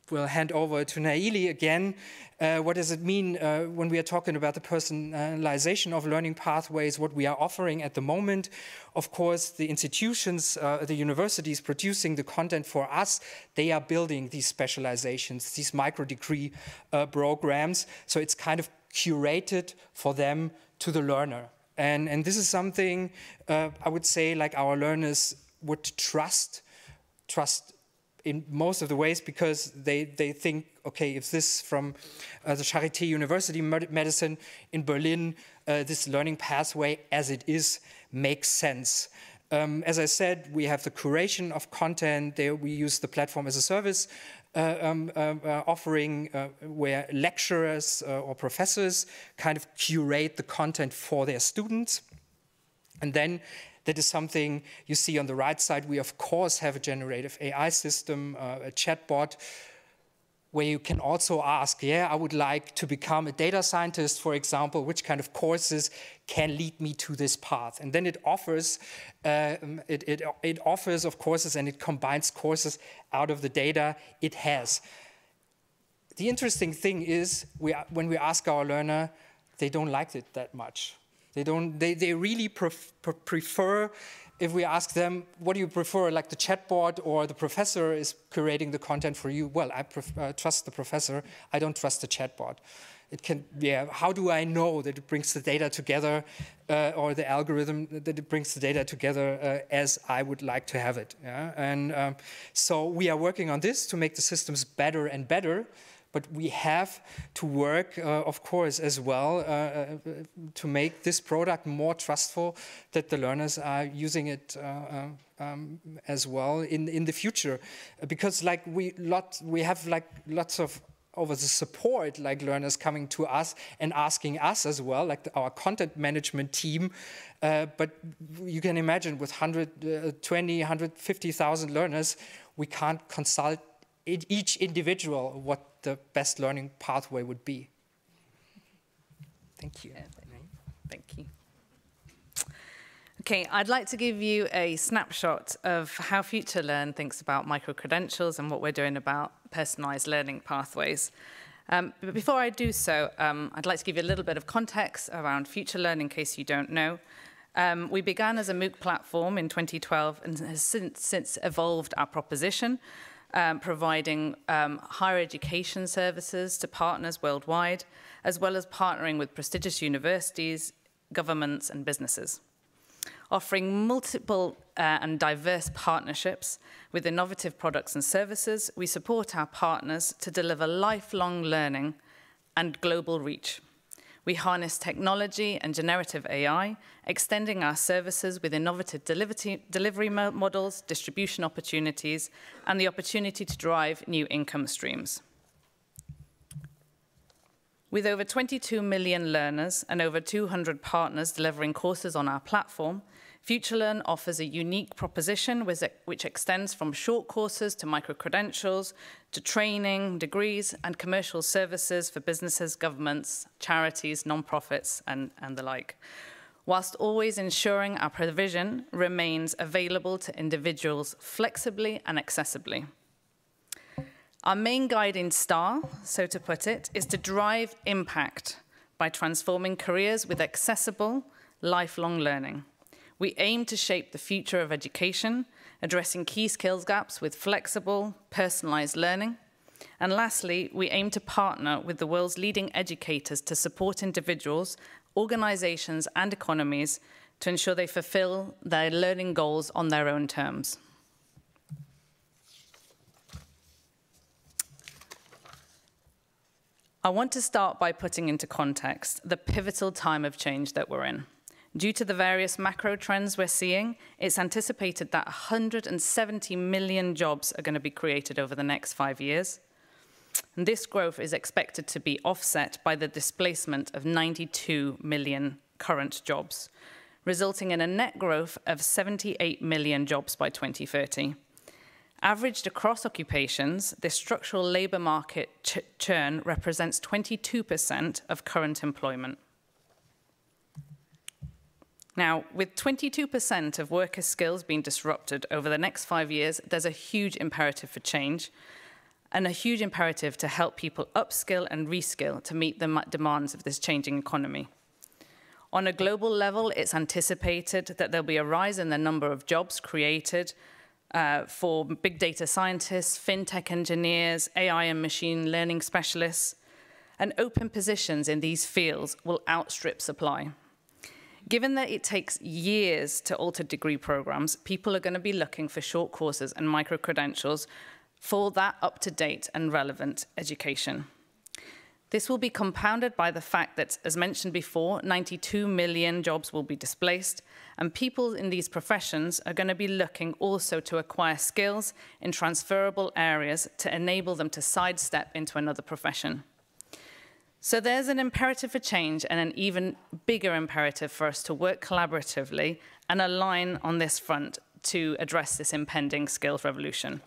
we'll hand over to Nayeli again. What does it mean when we are talking about the personalization of learning pathways, what we are offering at the moment? Of course, the institutions, the universities producing the content for us, they are building these specializations, these micro-degree programs. So it's kind of curated for them to the learner. And this is something I would say like our learners would trust in most of the ways, because they think, okay, if this from the Charité University Medicine in Berlin, this learning pathway as it is makes sense. As I said, we have the curation of content. There we use the platform as a service offering where lecturers or professors kind of curate the content for their students. And then that is something you see on the right side. We, of course, have a generative AI system, a chatbot, where you can also ask, yeah, I would like to become a data scientist, for example, which kind of courses can lead me to this path? And then it offers, it offers of courses, and it combines courses out of the data it has. The interesting thing is, when we ask our learner, they don't like it that much. They really prefer, if we ask them, what do you prefer, like the chatbot or the professor is curating the content for you? Well, I trust the professor. I don't trust the chatbot. It can, yeah, how do I know that it brings the data together or the algorithm that it brings the data together as I would like to have it? Yeah? And so we are working on this to make the systems better and better. But we have to work, of course, as well to make this product more trustful, that the learners are using it as well in the future. Because like we have like lots of over the support, like learners coming to us and asking us as well, like our content management team. But you can imagine with 120, 150,000 learners, we can't consult each individual what the best learning pathway would be. Thank you. Thank you. Okay, I'd like to give you a snapshot of how FutureLearn thinks about microcredentials and what we're doing about personalized learning pathways. But before I do so, I'd like to give you a little bit of context around FutureLearn in case you don't know. We began as a MOOC platform in 2012 and has since evolved our proposition, providing higher education services to partners worldwide, as well as partnering with prestigious universities, governments, and businesses. Offering multiple and diverse partnerships with innovative products and services, we support our partners to deliver lifelong learning and global reach. We harness technology and generative AI, extending our services with innovative delivery models, distribution opportunities, and the opportunity to drive new income streams. With over 22 million learners and over 200 partners delivering courses on our platform, FutureLearn offers a unique proposition which extends from short courses to microcredentials, to training, degrees, and commercial services for businesses, governments, charities, non-profits, and the like, whilst always ensuring our provision remains available to individuals flexibly and accessibly. Our main guiding star, so to put it, is to drive impact by transforming careers with accessible, lifelong learning. We aim to shape the future of education, addressing key skills gaps with flexible, personalized learning. And lastly, we aim to partner with the world's leading educators to support individuals, organizations, and economies to ensure they fulfill their learning goals on their own terms. I want to start by putting into context the pivotal time of change that we're in. Due to the various macro trends we're seeing, it's anticipated that 170 million jobs are going to be created over the next 5 years. And this growth is expected to be offset by the displacement of 92 million current jobs, resulting in a net growth of 78 million jobs by 2030. Averaged across occupations, this structural labour market churn represents 22% of current employment. Now, with 22% of worker skills being disrupted over the next 5 years, there's a huge imperative for change and a huge imperative to help people upskill and reskill to meet the demands of this changing economy. On a global level, it's anticipated that there'll be a rise in the number of jobs created for big data scientists, fintech engineers, AI and machine learning specialists, and open positions in these fields will outstrip supply. Given that it takes years to alter degree programs, people are going to be looking for short courses and micro-credentials for that up-to-date and relevant education. This will be compounded by the fact that, as mentioned before, 92 million jobs will be displaced, and people in these professions are going to be looking also to acquire skills in transferable areas to enable them to sidestep into another profession. So there's an imperative for change and an even bigger imperative for us to work collaboratively and align on this front to address this impending skills revolution.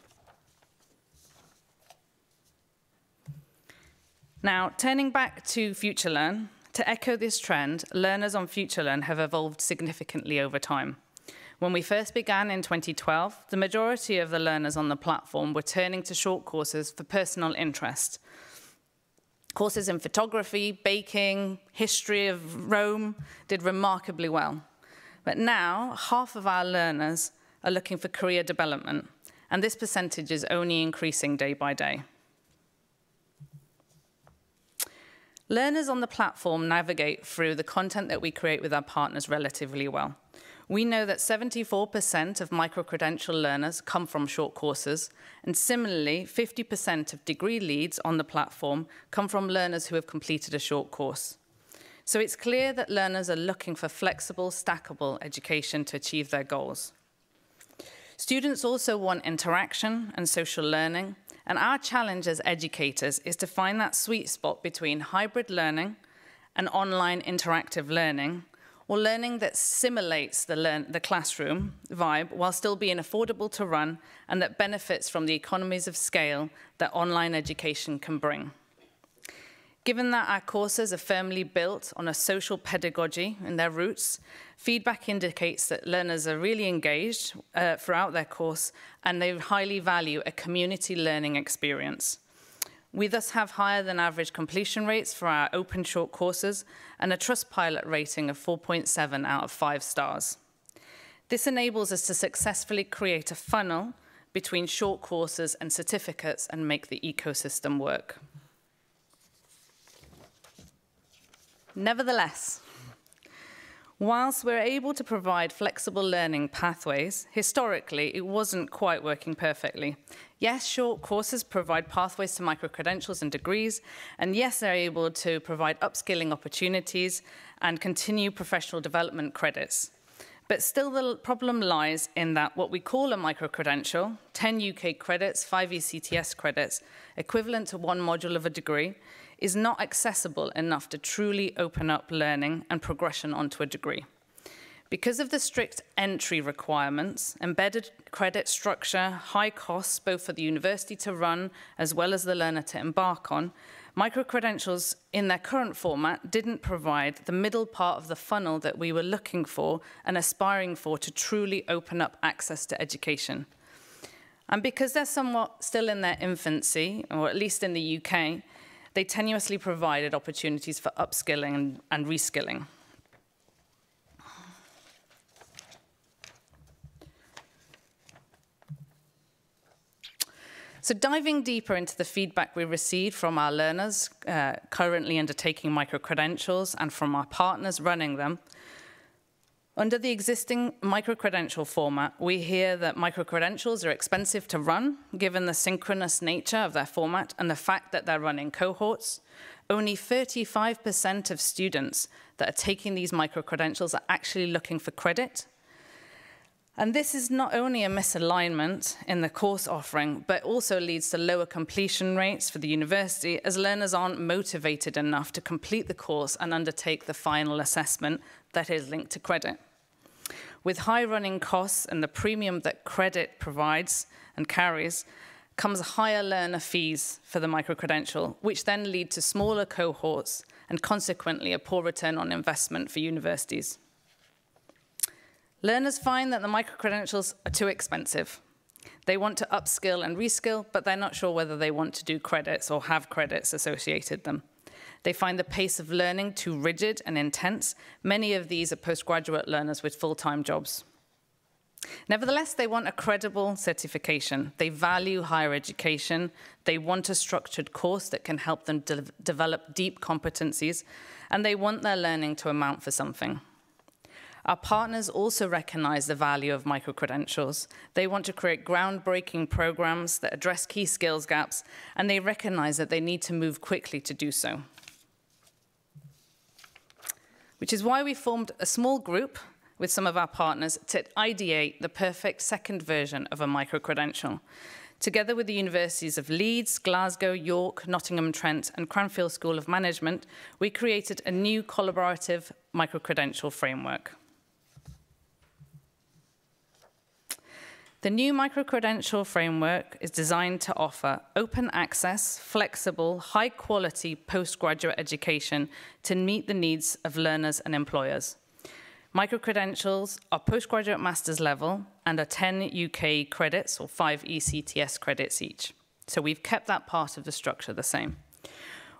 Now, turning back to FutureLearn, to echo this trend, learners on FutureLearn have evolved significantly over time. When we first began in 2012, the majority of the learners on the platform were turning to short courses for personal interest. Courses in photography, baking, history of Rome did remarkably well. But now, half of our learners are looking for career development, and this percentage is only increasing day by day. Learners on the platform navigate through the content that we create with our partners relatively well. We know that 74% of micro-credential learners come from short courses, and similarly, 50% of degree leads on the platform come from learners who have completed a short course. So it's clear that learners are looking for flexible, stackable education to achieve their goals. Students also want interaction and social learning, and our challenge as educators is to find that sweet spot between hybrid learning and online interactive learning, or learning that simulates the classroom vibe while still being affordable to run and that benefits from the economies of scale that online education can bring. Given that our courses are firmly built on a social pedagogy in their roots, feedback indicates that learners are really engaged throughout their course and they highly value a community learning experience. We thus have higher than average completion rates for our open short courses and a Trustpilot rating of 4.7 out of 5 stars. This enables us to successfully create a funnel between short courses and certificates and make the ecosystem work. Nevertheless, whilst we're able to provide flexible learning pathways, historically, it wasn't quite working perfectly. Yes, short courses provide pathways to micro-credentials and degrees, and yes, they're able to provide upskilling opportunities and continue professional development credits. But still, the problem lies in that what we call a micro-credential, 10 UK credits, 5 ECTS credits, equivalent to 1 module of a degree, is not accessible enough to truly open up learning and progression onto a degree. Because of the strict entry requirements, embedded credit structure, high costs both for the university to run as well as the learner to embark on, micro-credentials in their current format didn't provide the middle part of the funnel that we were looking for and aspiring for to truly open up access to education. And because they're somewhat still in their infancy, or at least in the UK, they tenuously provided opportunities for upskilling and reskilling. So diving deeper into the feedback we received from our learners currently undertaking micro-credentials and from our partners running them, under the existing micro-credential format, we hear that micro-credentials are expensive to run, given the synchronous nature of their format and the fact that they're running cohorts. Only 35% of students that are taking these micro-credentials are actually looking for credit. And this is not only a misalignment in the course offering, but also leads to lower completion rates for the university, as learners aren't motivated enough to complete the course and undertake the final assessment that is linked to credit. With high running costs and the premium that credit provides and carries, comes higher learner fees for the microcredential, which then lead to smaller cohorts and consequently a poor return on investment for universities. Learners find that the microcredentials are too expensive. They want to upskill and reskill, but they're not sure whether they want to do credits or have credits associated them. They find the pace of learning too rigid and intense. Many of these are postgraduate learners with full-time jobs. Nevertheless, they want a credible certification. They value higher education. They want a structured course that can help them develop deep competencies, and they want their learning to amount for something. Our partners also recognize the value of microcredentials. They want to create groundbreaking programs that address key skills gaps, and they recognize that they need to move quickly to do so. Which is why we formed a small group with some of our partners to ideate the perfect second version of a microcredential. Together with the universities of Leeds, Glasgow, York, Nottingham-Trent, and Cranfield School of Management, we created a new collaborative microcredential framework. The new microcredential framework is designed to offer open access, flexible, high-quality postgraduate education to meet the needs of learners and employers. Microcredentials are postgraduate master's level and are 10 UK credits or 5 ECTS credits each. So we've kept that part of the structure the same.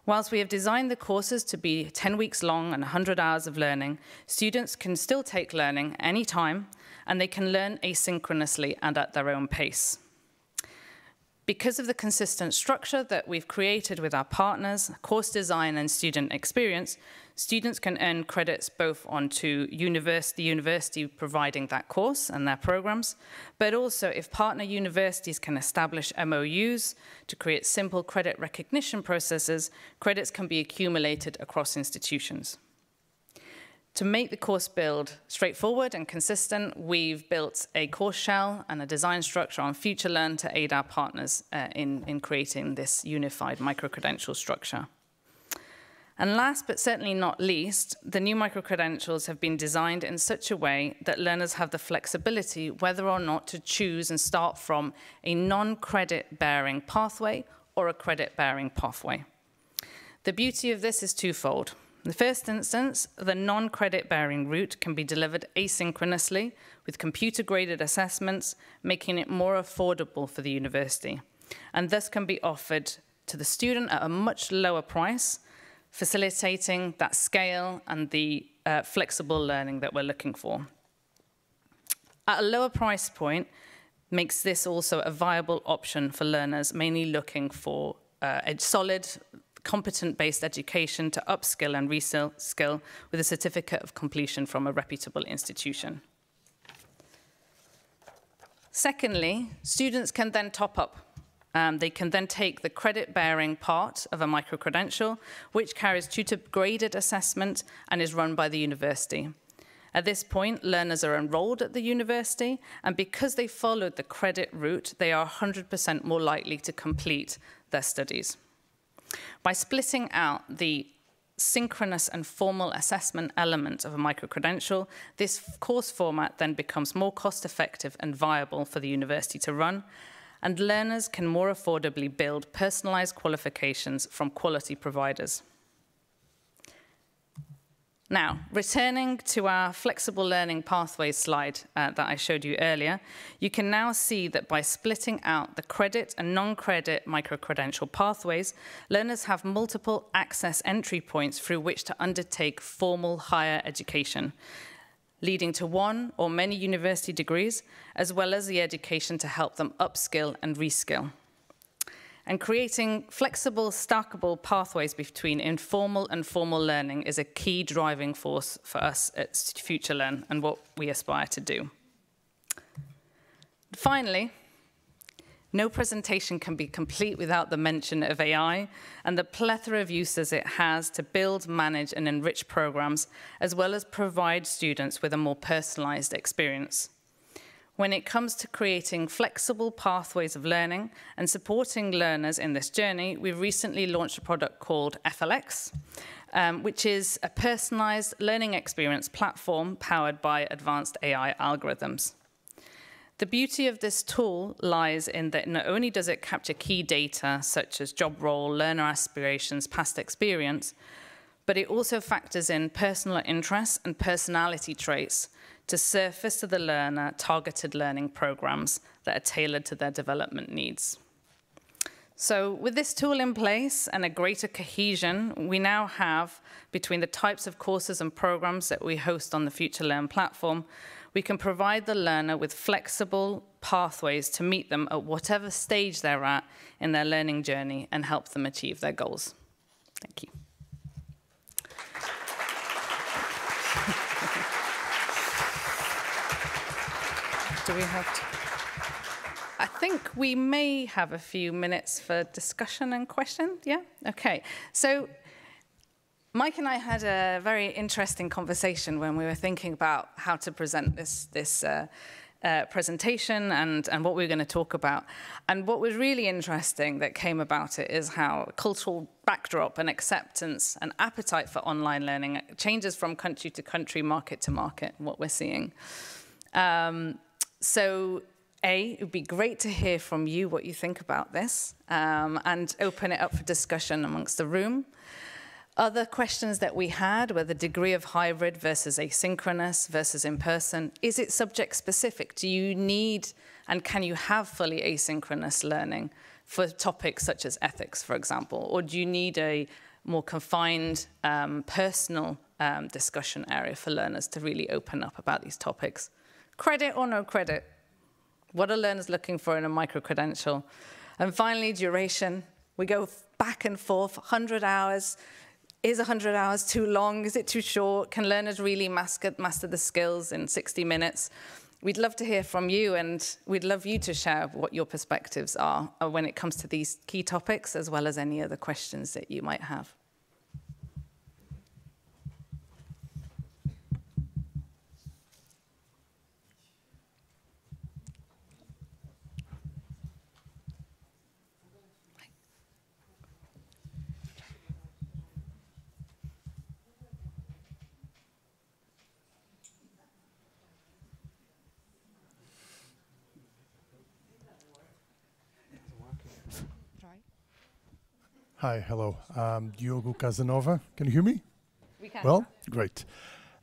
Whilst we have designed the courses to be 10 weeks long and 100 hours of learning, students can still take learning anytime, and they can learn asynchronously and at their own pace. Because of the consistent structure that we've created with our partners, course design and student experience, students can earn credits both onto the university providing that course and their programs, but also if partner universities can establish MOUs to create simple credit recognition processes, credits can be accumulated across institutions. To make the course build straightforward and consistent, we've built a course shell and a design structure on FutureLearn to aid our partners in creating this unified microcredential structure. And last but certainly not least, the new microcredentials have been designed in such a way that learners have the flexibility whether or not to choose and start from a non-credit bearing pathway or a credit bearing pathway. The beauty of this is twofold. In the first instance, the non-credit bearing route can be delivered asynchronously with computer-graded assessments, making it more affordable for the university, and thus can be offered to the student at a much lower price, facilitating that scale and the flexible learning that we're looking for. At a lower price point makes this also a viable option for learners mainly looking for a solid, competent-based education to upskill and reskill with a certificate of completion from a reputable institution. Secondly, students can then top up. They can then take the credit-bearing part of a microcredential, which carries tutor-graded assessment and is run by the university. At this point, learners are enrolled at the university, and because they followed the credit route, they are 100% more likely to complete their studies. By splitting out the synchronous and formal assessment element of a microcredential, this course format then becomes more cost-effective and viable for the university to run, and learners can more affordably build personalized qualifications from quality providers. Now, returning to our flexible learning pathways slide that I showed you earlier, you can now see that by splitting out the credit and non-credit microcredential pathways, learners have multiple access entry points through which to undertake formal higher education, leading to one or many university degrees, as well as the education to help them upskill and reskill. And creating flexible, stackable pathways between informal and formal learning is a key driving force for us at FutureLearn and what we aspire to do. Finally, no presentation can be complete without the mention of AI and the plethora of uses it has to build, manage, and enrich programs, as well as provide students with a more personalized experience. When it comes to creating flexible pathways of learning and supporting learners in this journey, we've recently launched a product called FLX, which is a personalized learning experience platform powered by advanced AI algorithms. The beauty of this tool lies in that not only does it capture key data such as job role, learner aspirations, past experience, but it also factors in personal interests and personality traits to surface to the learner targeted learning programs that are tailored to their development needs. So with this tool in place and a greater cohesion, we now have, between the types of courses and programs that we host on the FutureLearn platform, we can provide the learner with flexible pathways to meet them at whatever stage they're at in their learning journey and help them achieve their goals. Thank you. Do we have to? I think we may have a few minutes for discussion and question. Yeah? Okay. So Mike and I had a very interesting conversation when we were thinking about how to present this presentation and what we were going to talk about. And what was really interesting that came about it is how cultural backdrop and acceptance and appetite for online learning changes from country to country, market to market, what we're seeing. So it would be great to hear from you what you think about this and open it up for discussion amongst the room. Other questions that we had were the degree of hybrid versus asynchronous versus in-person. Is it subject specific? Do you need and can you have fully asynchronous learning for topics such as ethics, for example? Or do you need a more confined personal discussion area for learners to really open up about these topics? Credit or no credit? What are learners looking for in a microcredential? And finally, duration. We go back and forth, 100 hours. Is 100 hours too long? Is it too short? Can learners really master the skills in 60 minutes? We'd love to hear from you, and we'd love you to share what your perspectives are when it comes to these key topics, as well as any other questions that you might have. Hi, hello. Diogo Casanova. Can you hear me? We can. Well, great.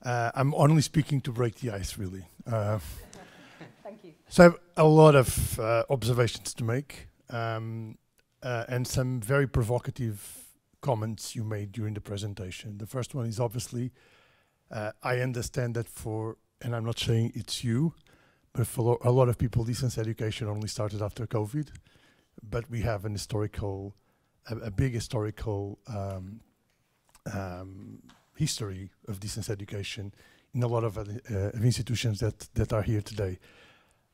I'm only speaking to break the ice, really. Thank you. So I have a lot of observations to make and some very provocative comments you made during the presentation. The first one is obviously, I understand that and I'm not saying it's you, but for a lot of people, distance education only started after COVID, but we have an historical a big historical history of distance education in a lot of institutions that are here today.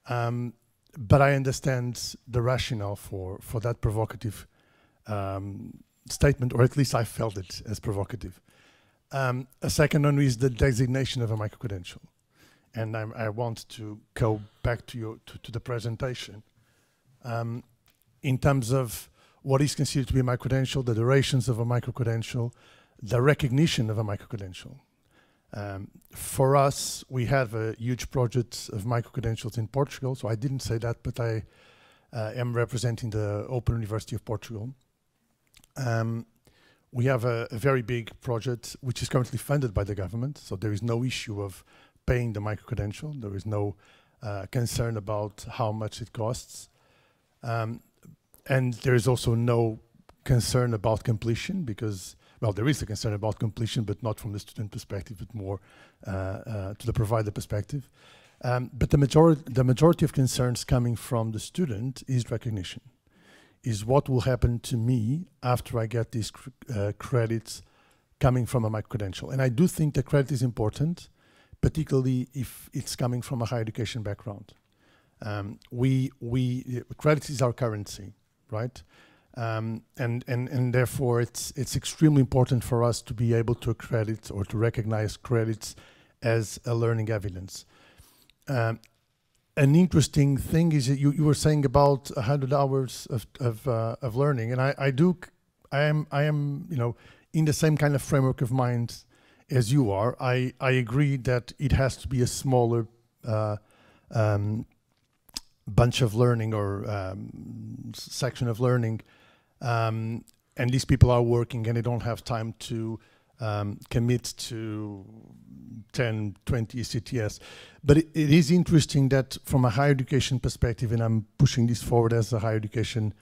But I understand the rationale for that provocative statement, or at least I felt it as provocative. A second one is the designation of a microcredential. And I want to go back to the presentation. In terms of what is considered to be a microcredential, the durations of a microcredential, the recognition of a microcredential. For us, we have a huge project of microcredentials in Portugal, so I didn't say that, but I am representing the Open University of Portugal. We have a very big project which is currently funded by the government, so there is no issue of paying the microcredential. There is no concern about how much it costs. And there is also no concern about completion because, well, there is a concern about completion, but not from the student perspective, but more to the provider perspective. But the majority of concerns coming from the student is recognition, is what will happen to me after I get these credits coming from a microcredential. And I do think that credit is important, particularly if it's coming from a higher education background. Credit is our currency. Right, and therefore it's extremely important for us to be able to accredit or to recognize credits as a learning evidence. An interesting thing is that you were saying about 100 hours of learning, and I am in the same kind of framework of mind as you are. I agree that it has to be a smaller bunch of learning or section of learning, and these people are working and they don't have time to commit to 10, 20 ECTS. But it is interesting that from a higher education perspective, and I'm pushing this forward as a higher education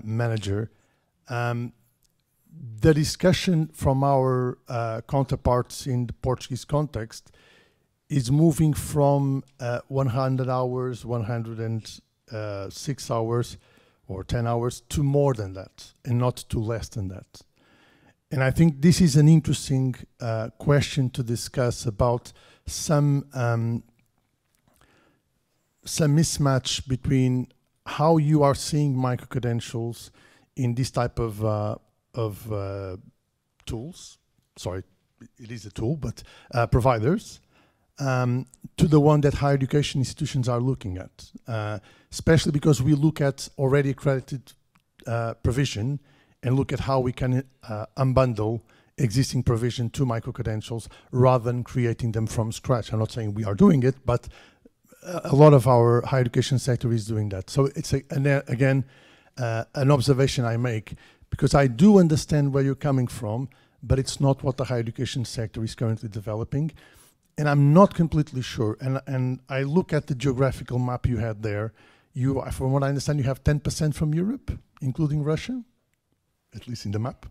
manager, the discussion from our counterparts in the Portuguese context is moving from 100 hours, 106 hours, or 10 hours to more than that, and not to less than that. And I think this is an interesting question to discuss about some mismatch between how you are seeing microcredentials in this type of tools. Sorry, it is a tool, but providers, to the one that higher education institutions are looking at, especially because we look at already accredited provision and look at how we can unbundle existing provision to microcredentials rather than creating them from scratch. I'm not saying we are doing it, but a lot of our higher education sector is doing that. So it's, again, an observation I make, because I do understand where you're coming from, but it's not what the higher education sector is currently developing. And I'm not completely sure. And I look at the geographical map you had there. You, from what I understand, you have 10% from Europe, including Russia, at least in the map.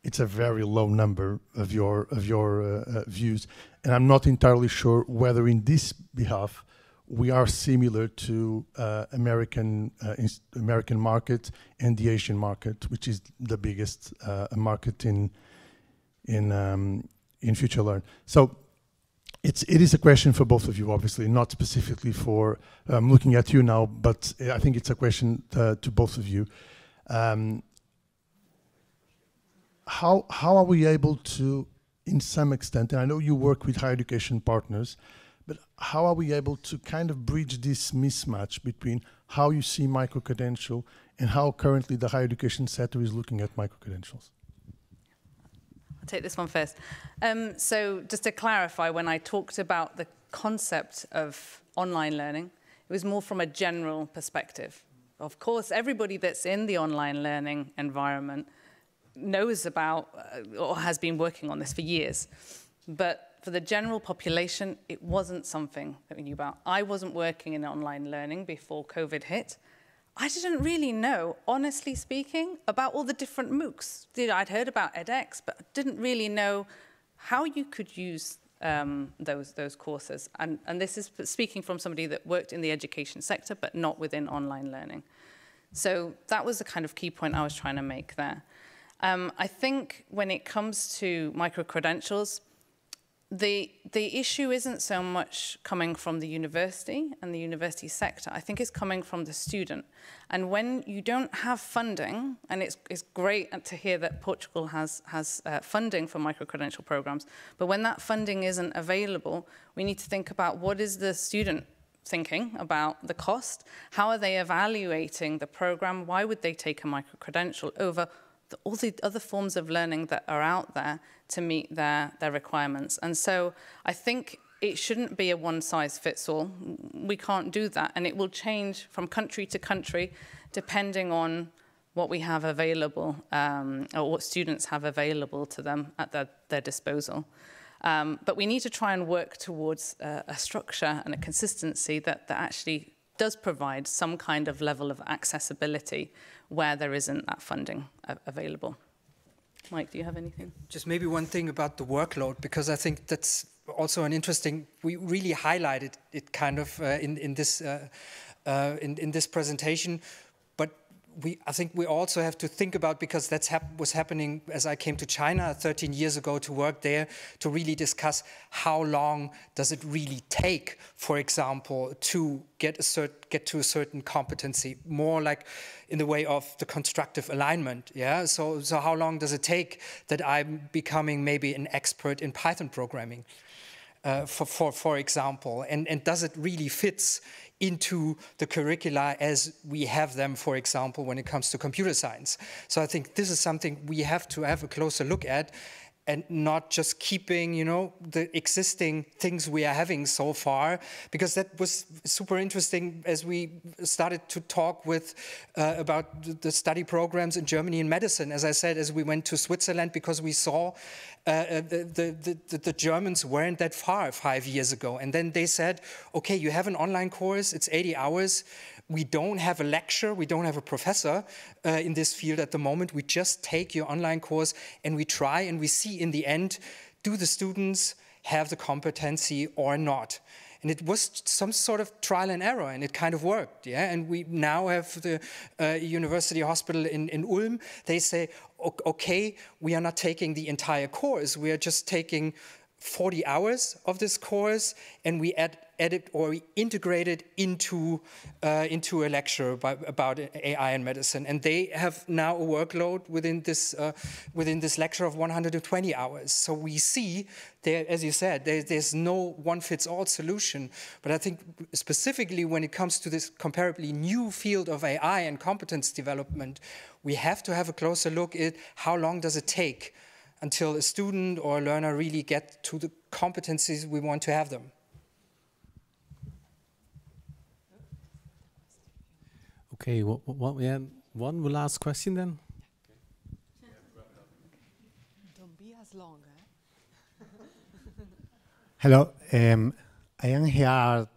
It's a very low number of your views. And I'm not entirely sure whether in this behalf we are similar to American market and the Asian market, which is the biggest market in FutureLearn. So it is a question for both of you, obviously, not specifically for looking at you now, but I think it's a question to both of you. How are we able to, in some extent, and I know you work with higher education partners, but how are we able to kind of bridge this mismatch between how you see microcredential and how currently the higher education sector is looking at microcredentials? I'll take this one first. So just to clarify, when I talked about the concept of online learning, it was more from a general perspective. Of course, everybody that's in the online learning environment knows about or has been working on this for years. But for the general population, it wasn't something that we knew about. I wasn't working in online learning before COVID hit. I didn't really know, honestly speaking, about all the different MOOCs. I'd heard about edX, but didn't really know how you could use those courses. And this is speaking from somebody that worked in the education sector, but not within online learning. So that was the kind of key point I was trying to make there. I think when it comes to microcredentials, the issue isn't so much coming from the university and the university sector. I think it's coming from the student. And when you don't have funding, and it's great to hear that Portugal has funding for microcredential programs, but when that funding isn't available, we need to think about what is the student thinking about the cost, how are they evaluating the program, why would they take a microcredential over all the other forms of learning that are out there to meet their requirements. And so I think it shouldn't be a one-size-fits-all. We can't do that, and it will change from country to country depending on what we have available or what students have available to them at their disposal. But we need to try and work towards a structure and a consistency that actually does provide some kind of level of accessibility where there isn't that funding available. Mike, do you have anything? Just maybe one thing about the workload, because I think that's also an interesting, we really highlighted it kind of in this presentation, but I think we also have to think about, because that's was happening as I came to China 13 years ago to work there, to really discuss how long does it really take, for example, to get to a certain competency, more like in the way of the constructive alignment. Yeah. So how long does it take that I'm becoming maybe an expert in Python programming? for example, and does it really fits into the curricula as we have them, for example, when it comes to computer science. So I think this is something we have to have a closer look at, and not just keeping, you know, the existing things we are having so far, because that was super interesting as we started to talk with about the study programs in Germany in medicine. As I said, as we went to Switzerland, because we saw the Germans weren't that far 5 years ago. And then they said, okay, you have an online course, it's 80 hours. We don't have a lecture, we don't have a professor in this field at the moment. We just take your online course and we try and we see in the end, do the students have the competency or not? And it was some sort of trial and error, and it kind of worked, yeah? And we now have the University Hospital in Ulm. They say, okay, we are not taking the entire course, we are just taking 40 hours of this course, and we edit or we integrate it into a lecture about AI and medicine. And they have now a workload within this lecture of 120 hours. So we see there, as you said, there's no one-fits-all solution. But I think specifically when it comes to this comparably new field of AI and competence development, we have to have a closer look at how long does it take until a student or a learner really get to the competencies we want to have them. Okay, one last question then. Don't be as long. Hello, I am here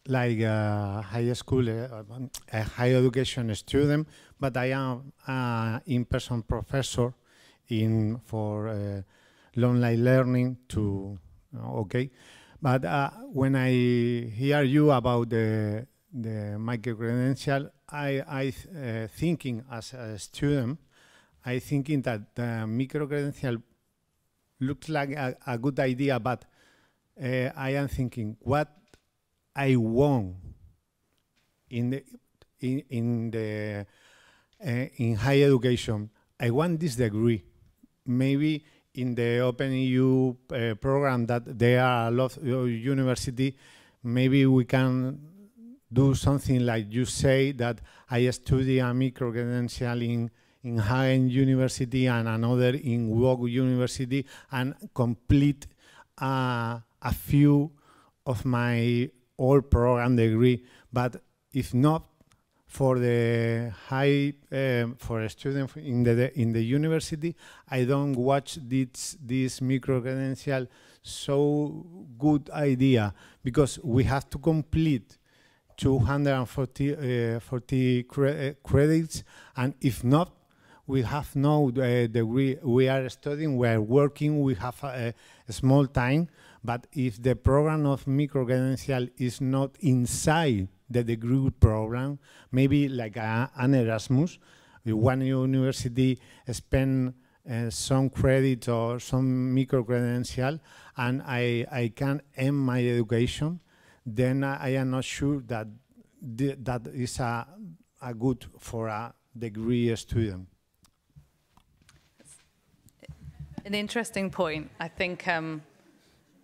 like a high school, a higher education student, but I am an in-person professor for online learning too, okay. But when I hear you about the microcredential, I thinking as a student, I thinking that the microcredential looks like a good idea, but I am thinking what I want in higher education. I want this degree. Maybe in the OpenEU program that there are a lot of university, maybe we can do something like you say that I study a microcredential in Hagen University and another in Wog University and complete a few of my old program degree. But if not, for the for a student in the university, I don't watch this microcredential so good idea, because we have to complete 240 credits, and if not, we have no degree. We are studying, we are working, we have a small time, but if the program of microcredential is not inside the degree program, maybe like an Erasmus, one university spend some credit or some microcredential, and I can end my education, then I am not sure that that is a good for a degree student. An interesting point. I think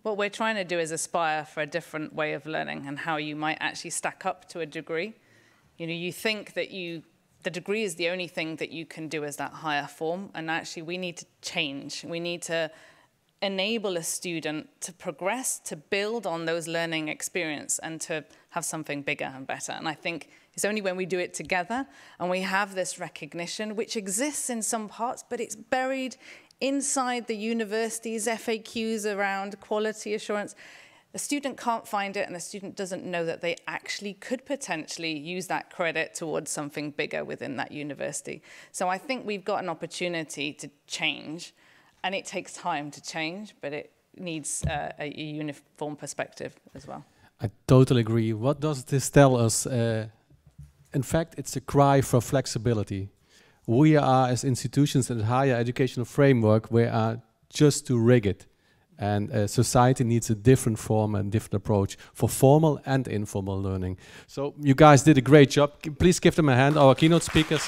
what we're trying to do is aspire for a different way of learning and how you might actually stack up to a degree. You know, you think that the degree is the only thing that you can do as that higher form, and actually we need to change. We need to enable a student to progress, to build on those learning experience and to have something bigger and better. And I think it's only when we do it together and we have this recognition, which exists in some parts, but it's buried inside the university's FAQs around quality assurance. The student can't find it, and the student doesn't know that they actually could potentially use that credit towards something bigger within that university. So I think we've got an opportunity to change, and it takes time to change, but it needs a uniform perspective as well. I totally agree. What does this tell us? In fact, it's a cry for flexibility. We are, as institutions in the higher educational framework, we are just too rigid. And society needs a different form and different approach for formal and informal learning. So you guys did a great job. Please give them a hand, our keynote speakers.